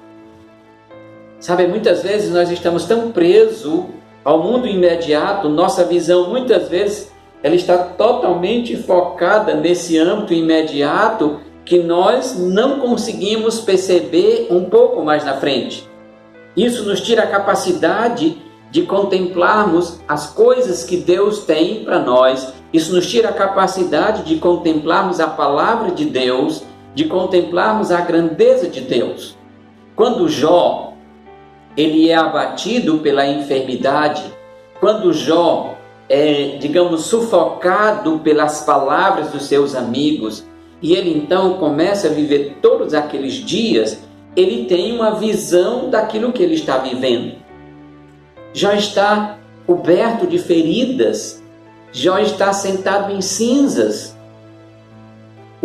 Sabe, muitas vezes nós estamos tão presos ao mundo imediato, nossa visão muitas vezes ela está totalmente focada nesse âmbito imediato que nós não conseguimos perceber um pouco mais na frente. Isso nos tira a capacidade de contemplarmos as coisas que Deus tem para nós. Isso nos tira a capacidade de contemplarmos a palavra de Deus, de contemplarmos a grandeza de Deus. Quando Jó ele é abatido pela enfermidade, quando Jó é, sufocado pelas palavras dos seus amigos, e ele então começa a viver todos aqueles dias, ele tem uma visão daquilo que ele está vivendo. Jó está coberto de feridas, Jó está sentado em cinzas.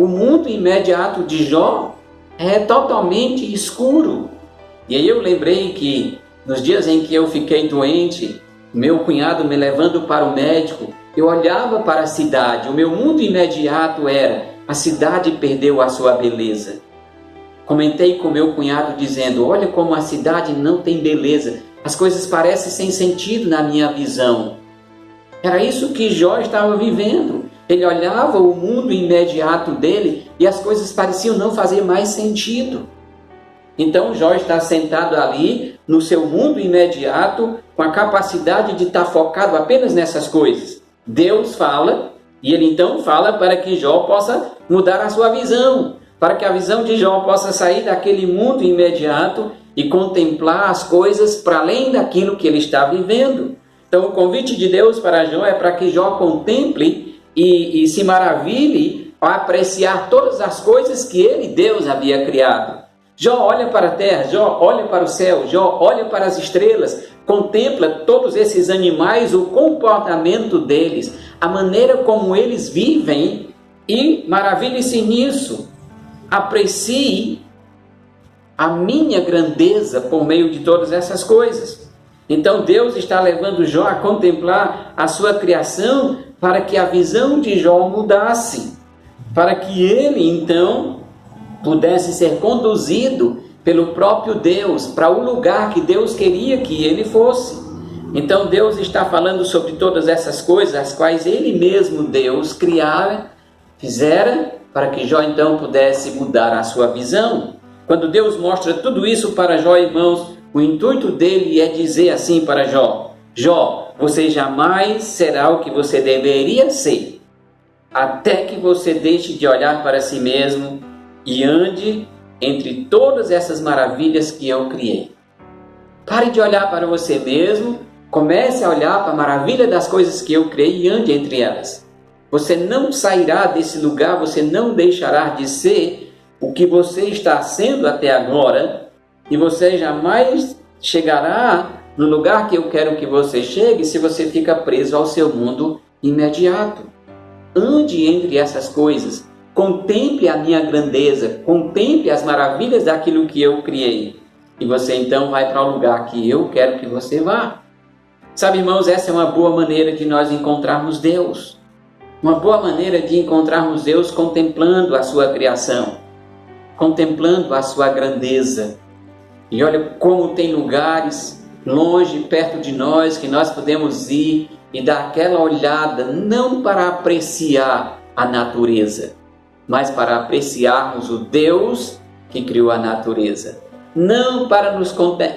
o mundo imediato de Jó é totalmente escuro. E aí eu lembrei que nos dias em que eu fiquei doente, meu cunhado me levando para o médico, eu olhava para a cidade, o meu mundo imediato era: a cidade perdeu a sua beleza. Comentei com meu cunhado dizendo: olha como a cidade não tem beleza, as coisas parecem sem sentido na minha visão. Era isso que Jó estava vivendo. Ele olhava o mundo imediato dele e as coisas pareciam não fazer mais sentido. Então Jó está sentado ali no seu mundo imediato, com a capacidade de estar focado apenas nessas coisas. Deus fala, e ele então fala para que Jó possa mudar a sua visão, para que a visão de Jó possa sair daquele mundo imediato e contemplar as coisas para além daquilo que ele está vivendo. Então o convite de Deus para Jó é para que Jó contemple e se maravilhe ao apreciar todas as coisas que ele, Deus, havia criado. Jó olha para a terra, Jó olha para o céu, Jó olha para as estrelas, contempla todos esses animais, o comportamento deles, a maneira como eles vivem e maravilhe-se nisso. Aprecie a minha grandeza por meio de todas essas coisas. Então Deus está levando Jó a contemplar a sua criação para que a visão de Jó mudasse, para que ele então pudesse ser conduzido pelo próprio Deus para o lugar que Deus queria que ele fosse. Então Deus está falando sobre todas essas coisas, as quais ele mesmo, Deus, criara, fizera, para que Jó então pudesse mudar a sua visão. Quando Deus mostra tudo isso para Jó, irmãos, o intuito dele é dizer assim para Jó: Jó, você jamais será o que você deveria ser, até que você deixe de olhar para si mesmo e ande entre todas essas maravilhas que eu criei. Pare de olhar para você mesmo, comece a olhar para a maravilha das coisas que eu criei e ande entre elas. Você não sairá desse lugar, você não deixará de ser o que você está sendo até agora, e você jamais chegará no lugar que eu quero que você chegue se você fica preso ao seu mundo imediato. Ande entre essas coisas. Contemple a minha grandeza, contemple as maravilhas daquilo que eu criei. E você então vai para o lugar que eu quero que você vá. Sabe, irmãos, essa é uma boa maneira de nós encontrarmos Deus. Uma boa maneira de encontrarmos Deus contemplando a sua criação, contemplando a sua grandeza. E olha como tem lugares longe, perto de nós, que nós podemos ir e dar aquela olhada, não para apreciar a natureza, mas para apreciarmos o Deus que criou a natureza. Não para nos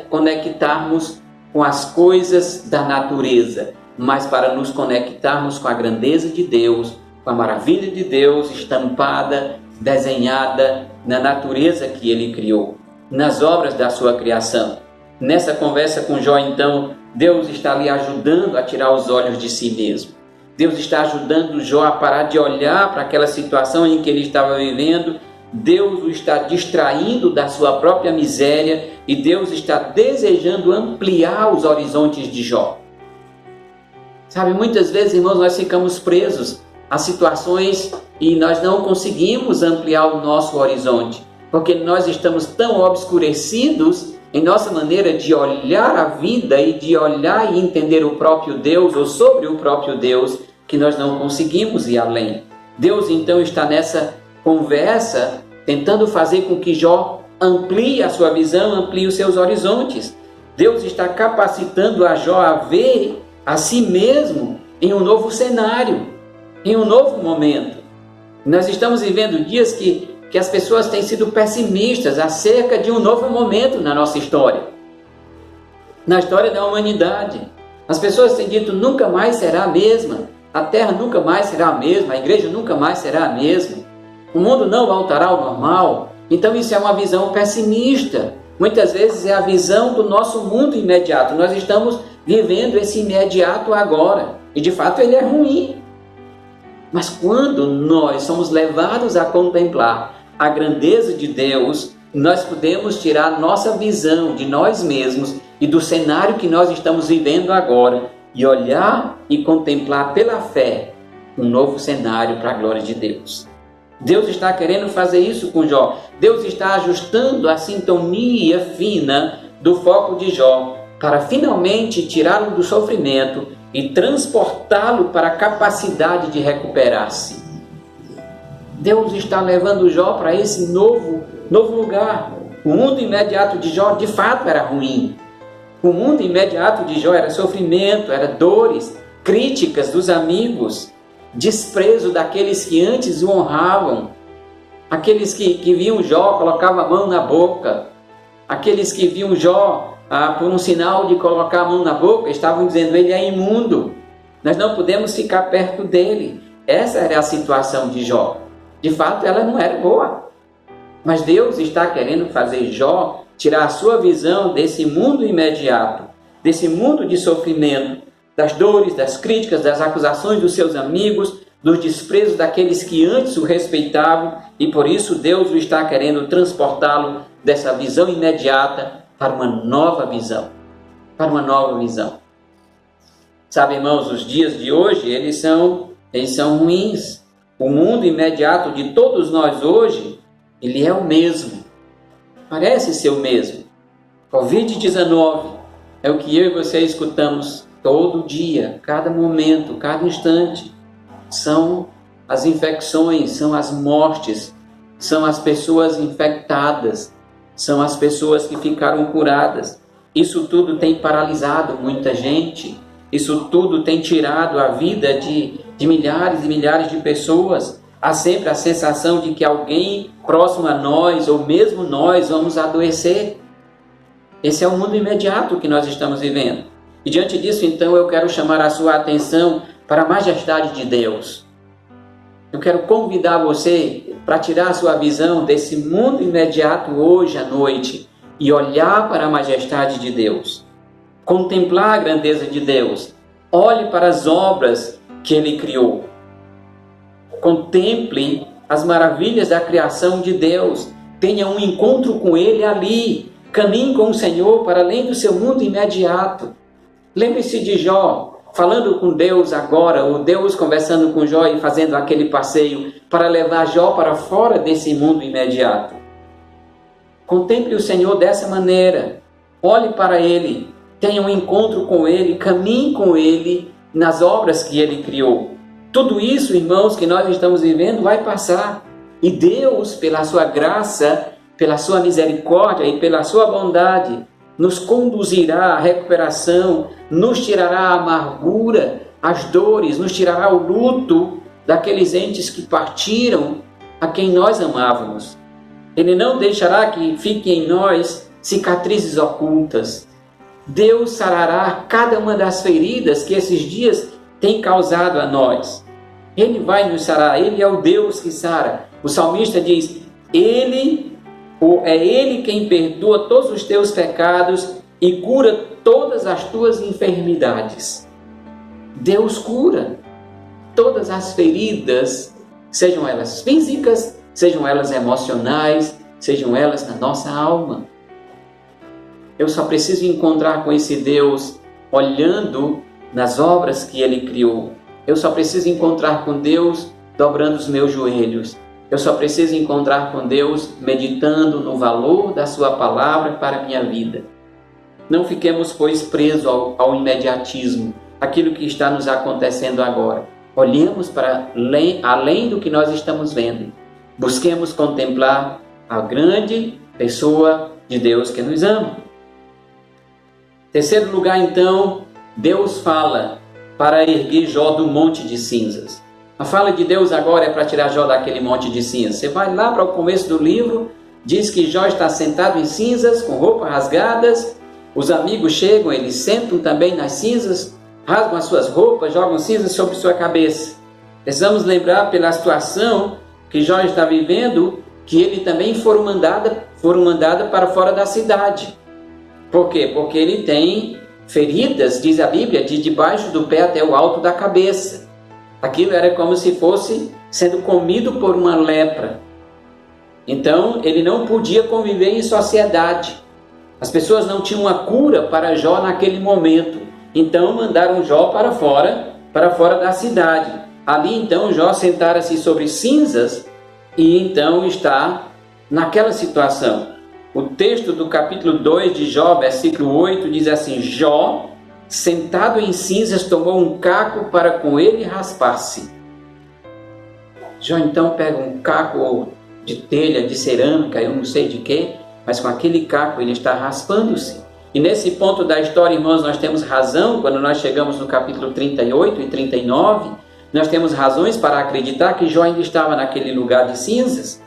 conectarmos com as coisas da natureza, mas para nos conectarmos com a grandeza de Deus, com a maravilha de Deus estampada, desenhada na natureza que Ele criou, nas obras da sua criação. Nessa conversa com Jó, então, Deus está lhe ajudando a tirar os olhos de si mesmo. Deus está ajudando Jó a parar de olhar para aquela situação em que ele estava vivendo. Deus o está distraindo da sua própria miséria e Deus está desejando ampliar os horizontes de Jó. Sabe, muitas vezes, irmãos, nós ficamos presos a situações e nós não conseguimos ampliar o nosso horizonte, porque nós estamos tão obscurecidos em nossa maneira de olhar a vida e de olhar e entender o próprio Deus ou sobre o próprio Deus, que nós não conseguimos ir além. Deus então está nessa conversa tentando fazer com que Jó amplie a sua visão, amplie os seus horizontes. Deus está capacitando a Jó a ver a si mesmo em um novo cenário, em um novo momento. Nós estamos vivendo dias que as pessoas têm sido pessimistas acerca de um novo momento na nossa história, na história da humanidade. As pessoas têm dito: nunca mais será a mesma, a terra nunca mais será a mesma, a igreja nunca mais será a mesma, o mundo não voltará ao normal. Então isso é uma visão pessimista. Muitas vezes é a visão do nosso mundo imediato. Nós estamos vivendo esse imediato agora, e de fato ele é ruim. Mas quando nós somos levados a contemplar a grandeza de Deus, nós podemos tirar nossa visão de nós mesmos e do cenário que nós estamos vivendo agora e olhar e contemplar pela fé um novo cenário para a glória de Deus. Deus está querendo fazer isso com Jó. Deus está ajustando a sintonia fina do foco de Jó para finalmente tirá-lo do sofrimento e transportá-lo para a capacidade de recuperar-se. Deus está levando Jó para esse novo lugar. O mundo imediato de Jó de fato era ruim. O mundo imediato de Jó era sofrimento, era dores, críticas dos amigos, desprezo daqueles que antes o honravam, aqueles que viam Jó colocavam a mão na boca, aqueles que viam Jó por um sinal de colocar a mão na boca estavam dizendo: ele é imundo, nós não podemos ficar perto dele. Essa era a situação de Jó. De fato, ela não era boa. Mas Deus está querendo fazer Jó tirar a sua visão desse mundo imediato, desse mundo de sofrimento, das dores, das críticas, das acusações dos seus amigos, dos desprezos daqueles que antes o respeitavam, e por isso Deus o está querendo transportá-lo dessa visão imediata para uma nova visão. Para uma nova visão. Sabe, irmãos, os dias de hoje, eles são ruins. O mundo imediato de todos nós hoje, ele é o mesmo. Parece ser o mesmo. Covid-19 é o que eu e você escutamos todo dia, cada momento, cada instante. São as infecções, são as mortes, são as pessoas infectadas, são as pessoas que ficaram curadas. Isso tudo tem paralisado muita gente. Isso tudo tem tirado a vida de milhares e milhares de pessoas. Há sempre a sensação de que alguém próximo a nós, ou mesmo nós, vamos adoecer. Esse é o mundo imediato que nós estamos vivendo. E diante disso, então, eu quero chamar a sua atenção para a majestade de Deus. Eu quero convidar você para tirar a sua visão desse mundo imediato hoje à noite e olhar para a majestade de Deus. Contemplar a grandeza de Deus. Olhe para as obras que Ele criou. Contemple as maravilhas da criação de Deus. Tenha um encontro com Ele ali. Caminhe com o Senhor para além do seu mundo imediato. Lembre-se de Jó, falando com Deus agora, ou Deus conversando com Jó e fazendo aquele passeio para levar Jó para fora desse mundo imediato. Contemple o Senhor dessa maneira. Olhe para Ele. Tenha um encontro com Ele. Caminhe com Ele nas obras que Ele criou. Tudo isso, irmãos, que nós estamos vivendo vai passar. E Deus, pela sua graça, pela sua misericórdia e pela sua bondade, nos conduzirá à recuperação, nos tirará a amargura, as dores, nos tirará o luto daqueles entes que partiram, a quem nós amávamos. Ele não deixará que fiquem em nós cicatrizes ocultas. Deus sarará cada uma das feridas que esses dias têm causado a nós. Ele vai nos sarar, Ele é o Deus que sara. O salmista diz: é Ele quem perdoa todos os teus pecados e cura todas as tuas enfermidades. Deus cura todas as feridas, sejam elas físicas, sejam elas emocionais, sejam elas na nossa alma. Eu só preciso encontrar com esse Deus olhando nas obras que Ele criou. Eu só preciso encontrar com Deus dobrando os meus joelhos. Eu só preciso encontrar com Deus meditando no valor da sua palavra para a minha vida. Não fiquemos, pois, presos ao imediatismo, aquilo que está nos acontecendo agora. Olhemos para além do que nós estamos vendo. Busquemos contemplar a grande pessoa de Deus que nos ama. Terceiro lugar, então, Deus fala para erguer Jó do monte de cinzas. A fala de Deus agora é para tirar Jó daquele monte de cinzas. Você vai lá para o começo do livro, diz que Jó está sentado em cinzas, com roupas rasgadas. Os amigos chegam, eles sentam também nas cinzas, rasgam as suas roupas, jogam cinzas sobre sua cabeça. Precisamos lembrar, pela situação que Jó está vivendo, que ele também foram mandado para fora da cidade. Por quê? Porque ele tem feridas, diz a Bíblia, de debaixo do pé até o alto da cabeça. Aquilo era como se fosse sendo comido por uma lepra. Então, ele não podia conviver em sociedade. As pessoas não tinham uma cura para Jó naquele momento. Então, mandaram Jó para fora da cidade. Ali, então, Jó sentara-se sobre cinzas e então está naquela situação. O texto do capítulo 2 de Jó, versículo 8, diz assim: Jó, sentado em cinzas, tomou um caco para com ele raspar-se. Jó então pega um caco de telha, de cerâmica, eu não sei de quê, mas com aquele caco ele está raspando-se. E nesse ponto da história, irmãos, nós temos razão, quando nós chegamos no capítulo 38 e 39, nós temos razões para acreditar que Jó ainda estava naquele lugar de cinzas,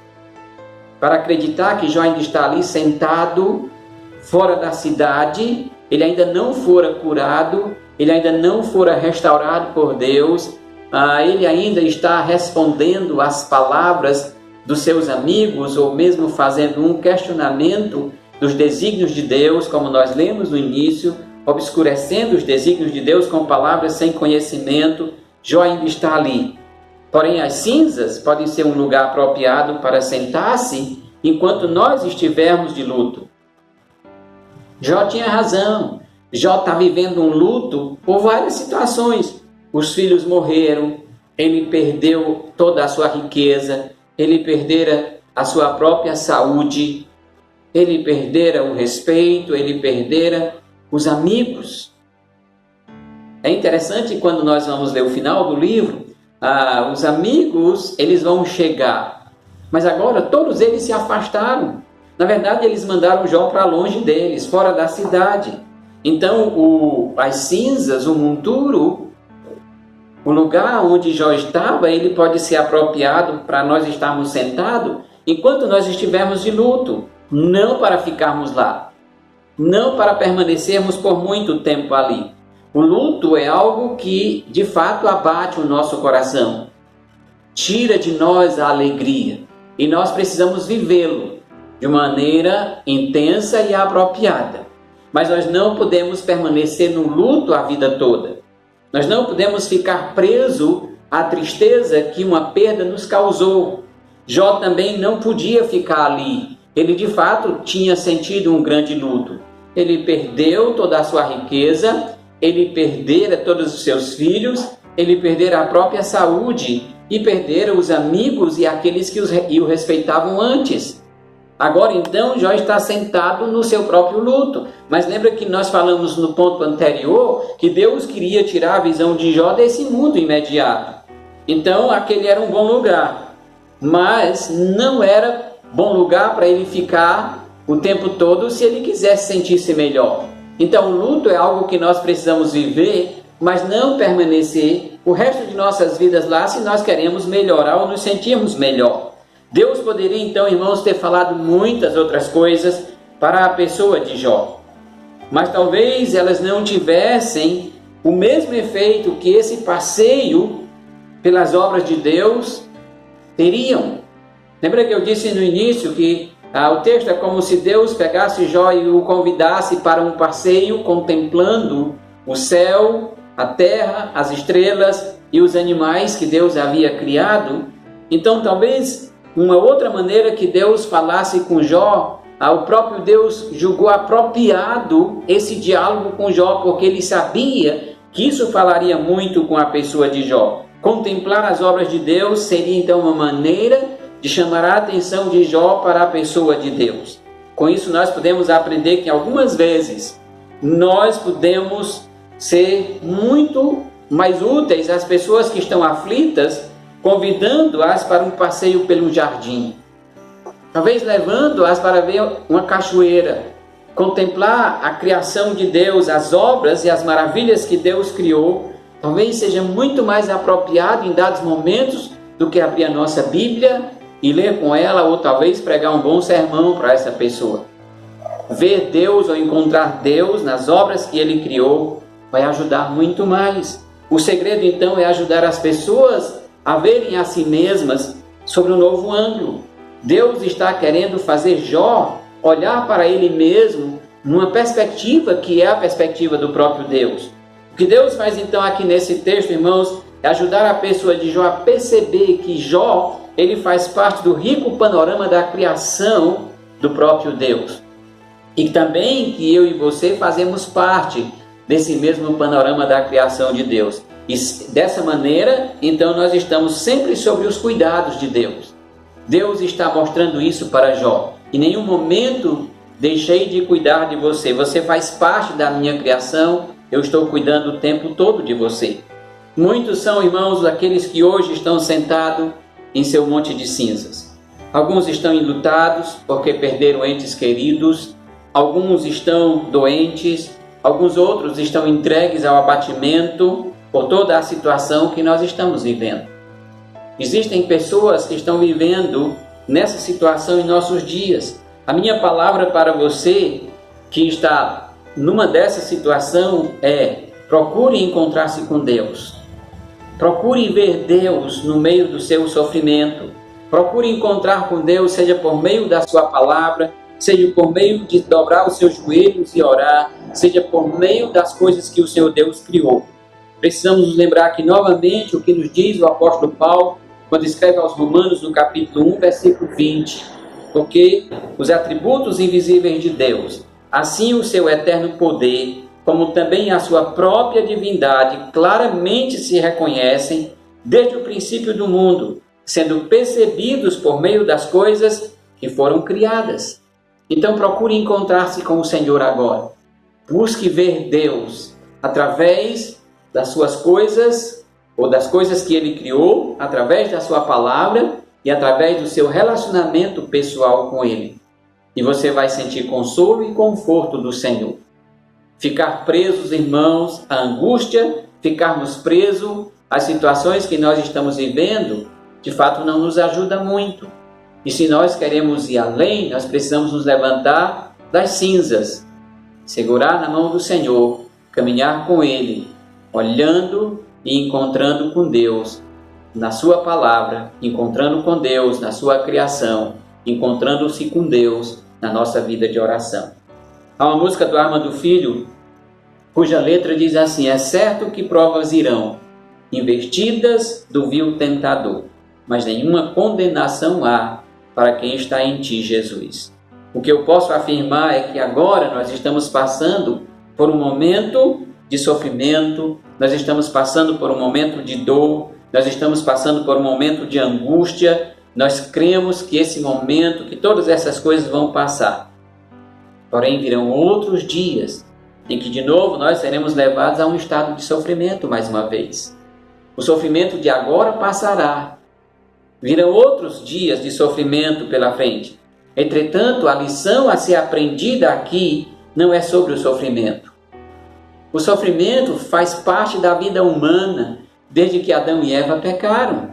para acreditar que Jó ainda está ali sentado, fora da cidade, ele ainda não fora curado, ele ainda não fora restaurado por Deus, ele ainda está respondendo às palavras dos seus amigos, ou mesmo fazendo um questionamento dos desígnios de Deus, como nós lemos no início, obscurecendo os desígnios de Deus com palavras sem conhecimento. Jó ainda está ali. Porém, as cinzas podem ser um lugar apropriado para sentar-se enquanto nós estivermos de luto. Jó tinha razão. Jó está vivendo um luto por várias situações. Os filhos morreram, ele perdeu toda a sua riqueza, ele perdera a sua própria saúde, ele perdera o respeito, ele perdera os amigos. É interessante quando nós vamos ler o final do livro, os amigos, eles vão chegar, mas agora todos eles se afastaram. Na verdade, eles mandaram Jó para longe deles, fora da cidade. Então, as cinzas, o monturo, o lugar onde Jó estava, ele pode ser apropriado para nós estarmos sentados enquanto nós estivermos de luto, não para ficarmos lá, não para permanecermos por muito tempo ali. O luto é algo que, de fato, abate o nosso coração, tira de nós a alegria, e nós precisamos vivê-lo de maneira intensa e apropriada. Mas nós não podemos permanecer no luto a vida toda. Nós não podemos ficar presos à tristeza que uma perda nos causou. Jó também não podia ficar ali. Ele, de fato, tinha sentido um grande luto. Ele perdeu toda a sua riqueza, ele perdera todos os seus filhos, ele perdera a própria saúde e perdera os amigos e aqueles que o respeitavam antes. Agora, então, Jó está sentado no seu próprio luto. Mas lembra que nós falamos no ponto anterior que Deus queria tirar a visão de Jó desse mundo imediato. Então, aquele era um bom lugar. Mas não era bom lugar para ele ficar o tempo todo se ele quisesse sentir-se melhor. Então, o luto é algo que nós precisamos viver, mas não permanecer o resto de nossas vidas lá se nós queremos melhorar ou nos sentirmos melhor. Deus poderia então, irmãos, ter falado muitas outras coisas para a pessoa de Jó, mas talvez elas não tivessem o mesmo efeito que esse passeio pelas obras de Deus teriam. Lembra que eu disse no início que o texto é como se Deus pegasse Jó e o convidasse para um passeio contemplando o céu, a terra, as estrelas e os animais que Deus havia criado. Então talvez uma outra maneira que Deus falasse com Jó, o próprio Deus julgou apropriado esse diálogo com Jó, porque ele sabia que isso falaria muito com a pessoa de Jó. Contemplar as obras de Deus seria então uma maneira de chamar a atenção de Jó para a pessoa de Deus. Com isso nós podemos aprender que algumas vezes nós podemos ser muito mais úteis às pessoas que estão aflitas, convidando-as para um passeio pelo jardim, talvez levando-as para ver uma cachoeira, contemplar a criação de Deus, as obras e as maravilhas que Deus criou. Talvez seja muito mais apropriado em dados momentos do que abrir a nossa Bíblia e ler com ela, ou talvez pregar um bom sermão para essa pessoa. Ver Deus ou encontrar Deus nas obras que Ele criou vai ajudar muito mais. O segredo então é ajudar as pessoas a verem a si mesmas sobre um novo ângulo. Deus está querendo fazer Jó olhar para ele mesmo numa perspectiva que é a perspectiva do próprio Deus. O que Deus faz então aqui nesse texto, irmãos, é ajudar a pessoa de Jó a perceber que Jó, ele faz parte do rico panorama da criação do próprio Deus. E também que eu e você fazemos parte desse mesmo panorama da criação de Deus. E dessa maneira, então, nós estamos sempre sob os cuidados de Deus. Deus está mostrando isso para Jó. Em nenhum momento deixei de cuidar de você. Você faz parte da minha criação. Eu estou cuidando o tempo todo de você. Muitos são, irmãos, aqueles que hoje estão sentados em seu monte de cinzas. Alguns estão enlutados porque perderam entes queridos. Alguns estão doentes. Alguns outros estão entregues ao abatimento por toda a situação que nós estamos vivendo. Existem pessoas que estão vivendo nessa situação em nossos dias. A minha palavra para você que está numa dessa situação é: procure encontrar-se com Deus. Procure ver Deus no meio do seu sofrimento. Procure encontrar com Deus, seja por meio da sua palavra, seja por meio de dobrar os seus joelhos e orar, seja por meio das coisas que o Senhor Deus criou. Precisamos nos lembrar que novamente o que nos diz o apóstolo Paulo, quando escreve aos Romanos no capítulo 1, versículo 20, porque os atributos invisíveis de Deus, assim o seu eterno poder, como também a sua própria divindade, claramente se reconhecem desde o princípio do mundo, sendo percebidos por meio das coisas que foram criadas. Então procure encontrar-se com o Senhor agora. Busque ver Deus através das suas coisas, ou das coisas que Ele criou, através da sua palavra e através do seu relacionamento pessoal com Ele. E você vai sentir consolo e conforto do Senhor. Ficar presos, irmãos, à angústia, ficarmos presos às situações que nós estamos vivendo, de fato não nos ajuda muito. E se nós queremos ir além, nós precisamos nos levantar das cinzas, segurar na mão do Senhor, caminhar com Ele, olhando e encontrando com Deus na sua palavra, encontrando com Deus na sua criação, encontrando-se com Deus na nossa vida de oração. Há uma música do Armando Filho, cuja letra diz assim: é certo que provas irão, investidas do vil tentador, mas nenhuma condenação há para quem está em ti, Jesus. O que eu posso afirmar é que agora nós estamos passando por um momento de sofrimento, nós estamos passando por um momento de dor, nós estamos passando por um momento de angústia. Nós cremos que esse momento, que todas essas coisas vão passar. Porém, virão outros dias em que de novo nós seremos levados a um estado de sofrimento mais uma vez. O sofrimento de agora passará. Virão outros dias de sofrimento pela frente. Entretanto, a lição a ser aprendida aqui não é sobre o sofrimento. O sofrimento faz parte da vida humana desde que Adão e Eva pecaram.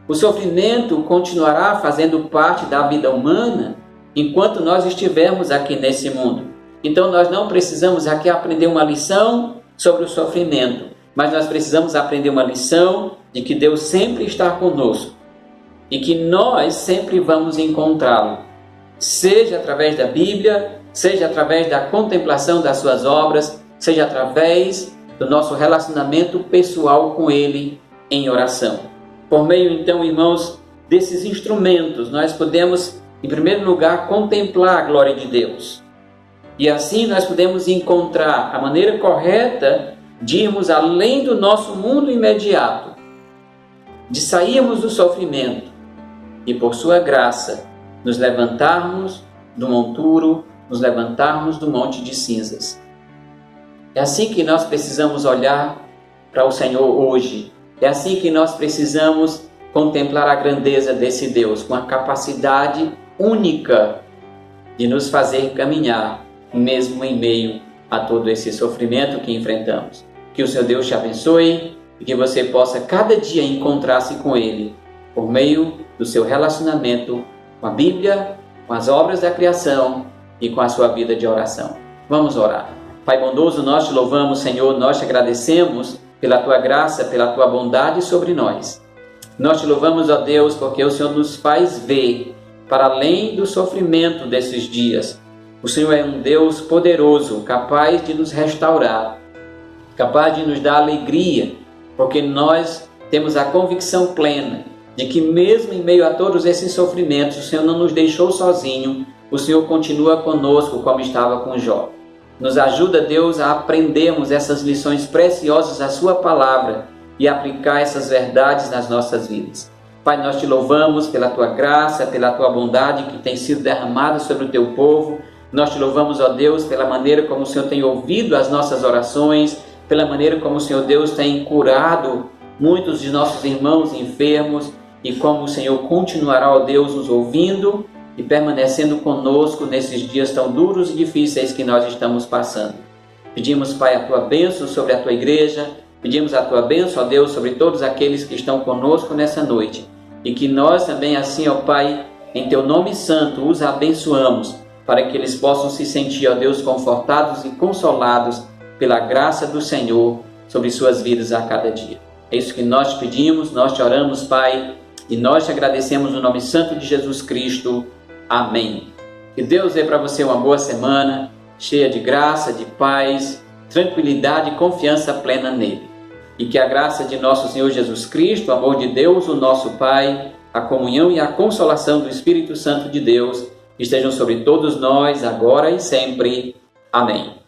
O sofrimento continuará fazendo parte da vida humana enquanto nós estivermos aqui nesse mundo. Então nós não precisamos aqui aprender uma lição sobre o sofrimento, mas nós precisamos aprender uma lição de que Deus sempre está conosco e que nós sempre vamos encontrá-lo, seja através da Bíblia, seja através da contemplação das suas obras, seja através do nosso relacionamento pessoal com Ele em oração. Por meio, então, irmãos, desses instrumentos, nós podemos, em primeiro lugar, contemplar a glória de Deus. E assim nós podemos encontrar a maneira correta de irmos além do nosso mundo imediato, de sairmos do sofrimento e, por sua graça, nos levantarmos do monturo, nos levantarmos do monte de cinzas. É assim que nós precisamos olhar para o Senhor hoje. É assim que nós precisamos contemplar a grandeza desse Deus, com a capacidade única de nos fazer caminhar, mesmo em meio a todo esse sofrimento que enfrentamos. Que o Senhor Deus te abençoe e que você possa cada dia encontrar-se com Ele, por meio do seu relacionamento com a Bíblia, com as obras da criação e com a sua vida de oração. Vamos orar. Pai bondoso, nós te louvamos, Senhor, nós te agradecemos pela tua graça, pela tua bondade sobre nós. Nós te louvamos, ó Deus, porque o Senhor nos faz ver para além do sofrimento desses dias. O Senhor é um Deus poderoso, capaz de nos restaurar, capaz de nos dar alegria, porque nós temos a convicção plena de que mesmo em meio a todos esses sofrimentos, o Senhor não nos deixou sozinho, o Senhor continua conosco como estava com Jó. Nos ajuda, Deus, a aprendermos essas lições preciosas da sua palavra e aplicar essas verdades nas nossas vidas. Pai, nós te louvamos pela tua graça, pela tua bondade que tem sido derramada sobre o teu povo. Nós te louvamos, ó Deus, pela maneira como o Senhor tem ouvido as nossas orações, pela maneira como o Senhor Deus tem curado muitos de nossos irmãos enfermos e como o Senhor continuará, ó Deus, nos ouvindo e permanecendo conosco nesses dias tão duros e difíceis que nós estamos passando. Pedimos, Pai, a tua bênção sobre a tua igreja, pedimos a tua bênção, ó Deus, sobre todos aqueles que estão conosco nessa noite e que nós também assim, ó Pai, em teu nome santo os abençoamos para que eles possam se sentir, ó Deus, confortados e consolados pela graça do Senhor sobre suas vidas a cada dia. É isso que nós te pedimos, nós te oramos, Pai, e nós te agradecemos no nome santo de Jesus Cristo. Amém. Que Deus dê para você uma boa semana, cheia de graça, de paz, tranquilidade e confiança plena nele. E que a graça de nosso Senhor Jesus Cristo, o amor de Deus, o nosso Pai, a comunhão e a consolação do Espírito Santo de Deus estejam sobre todos nós, agora e sempre. Amém.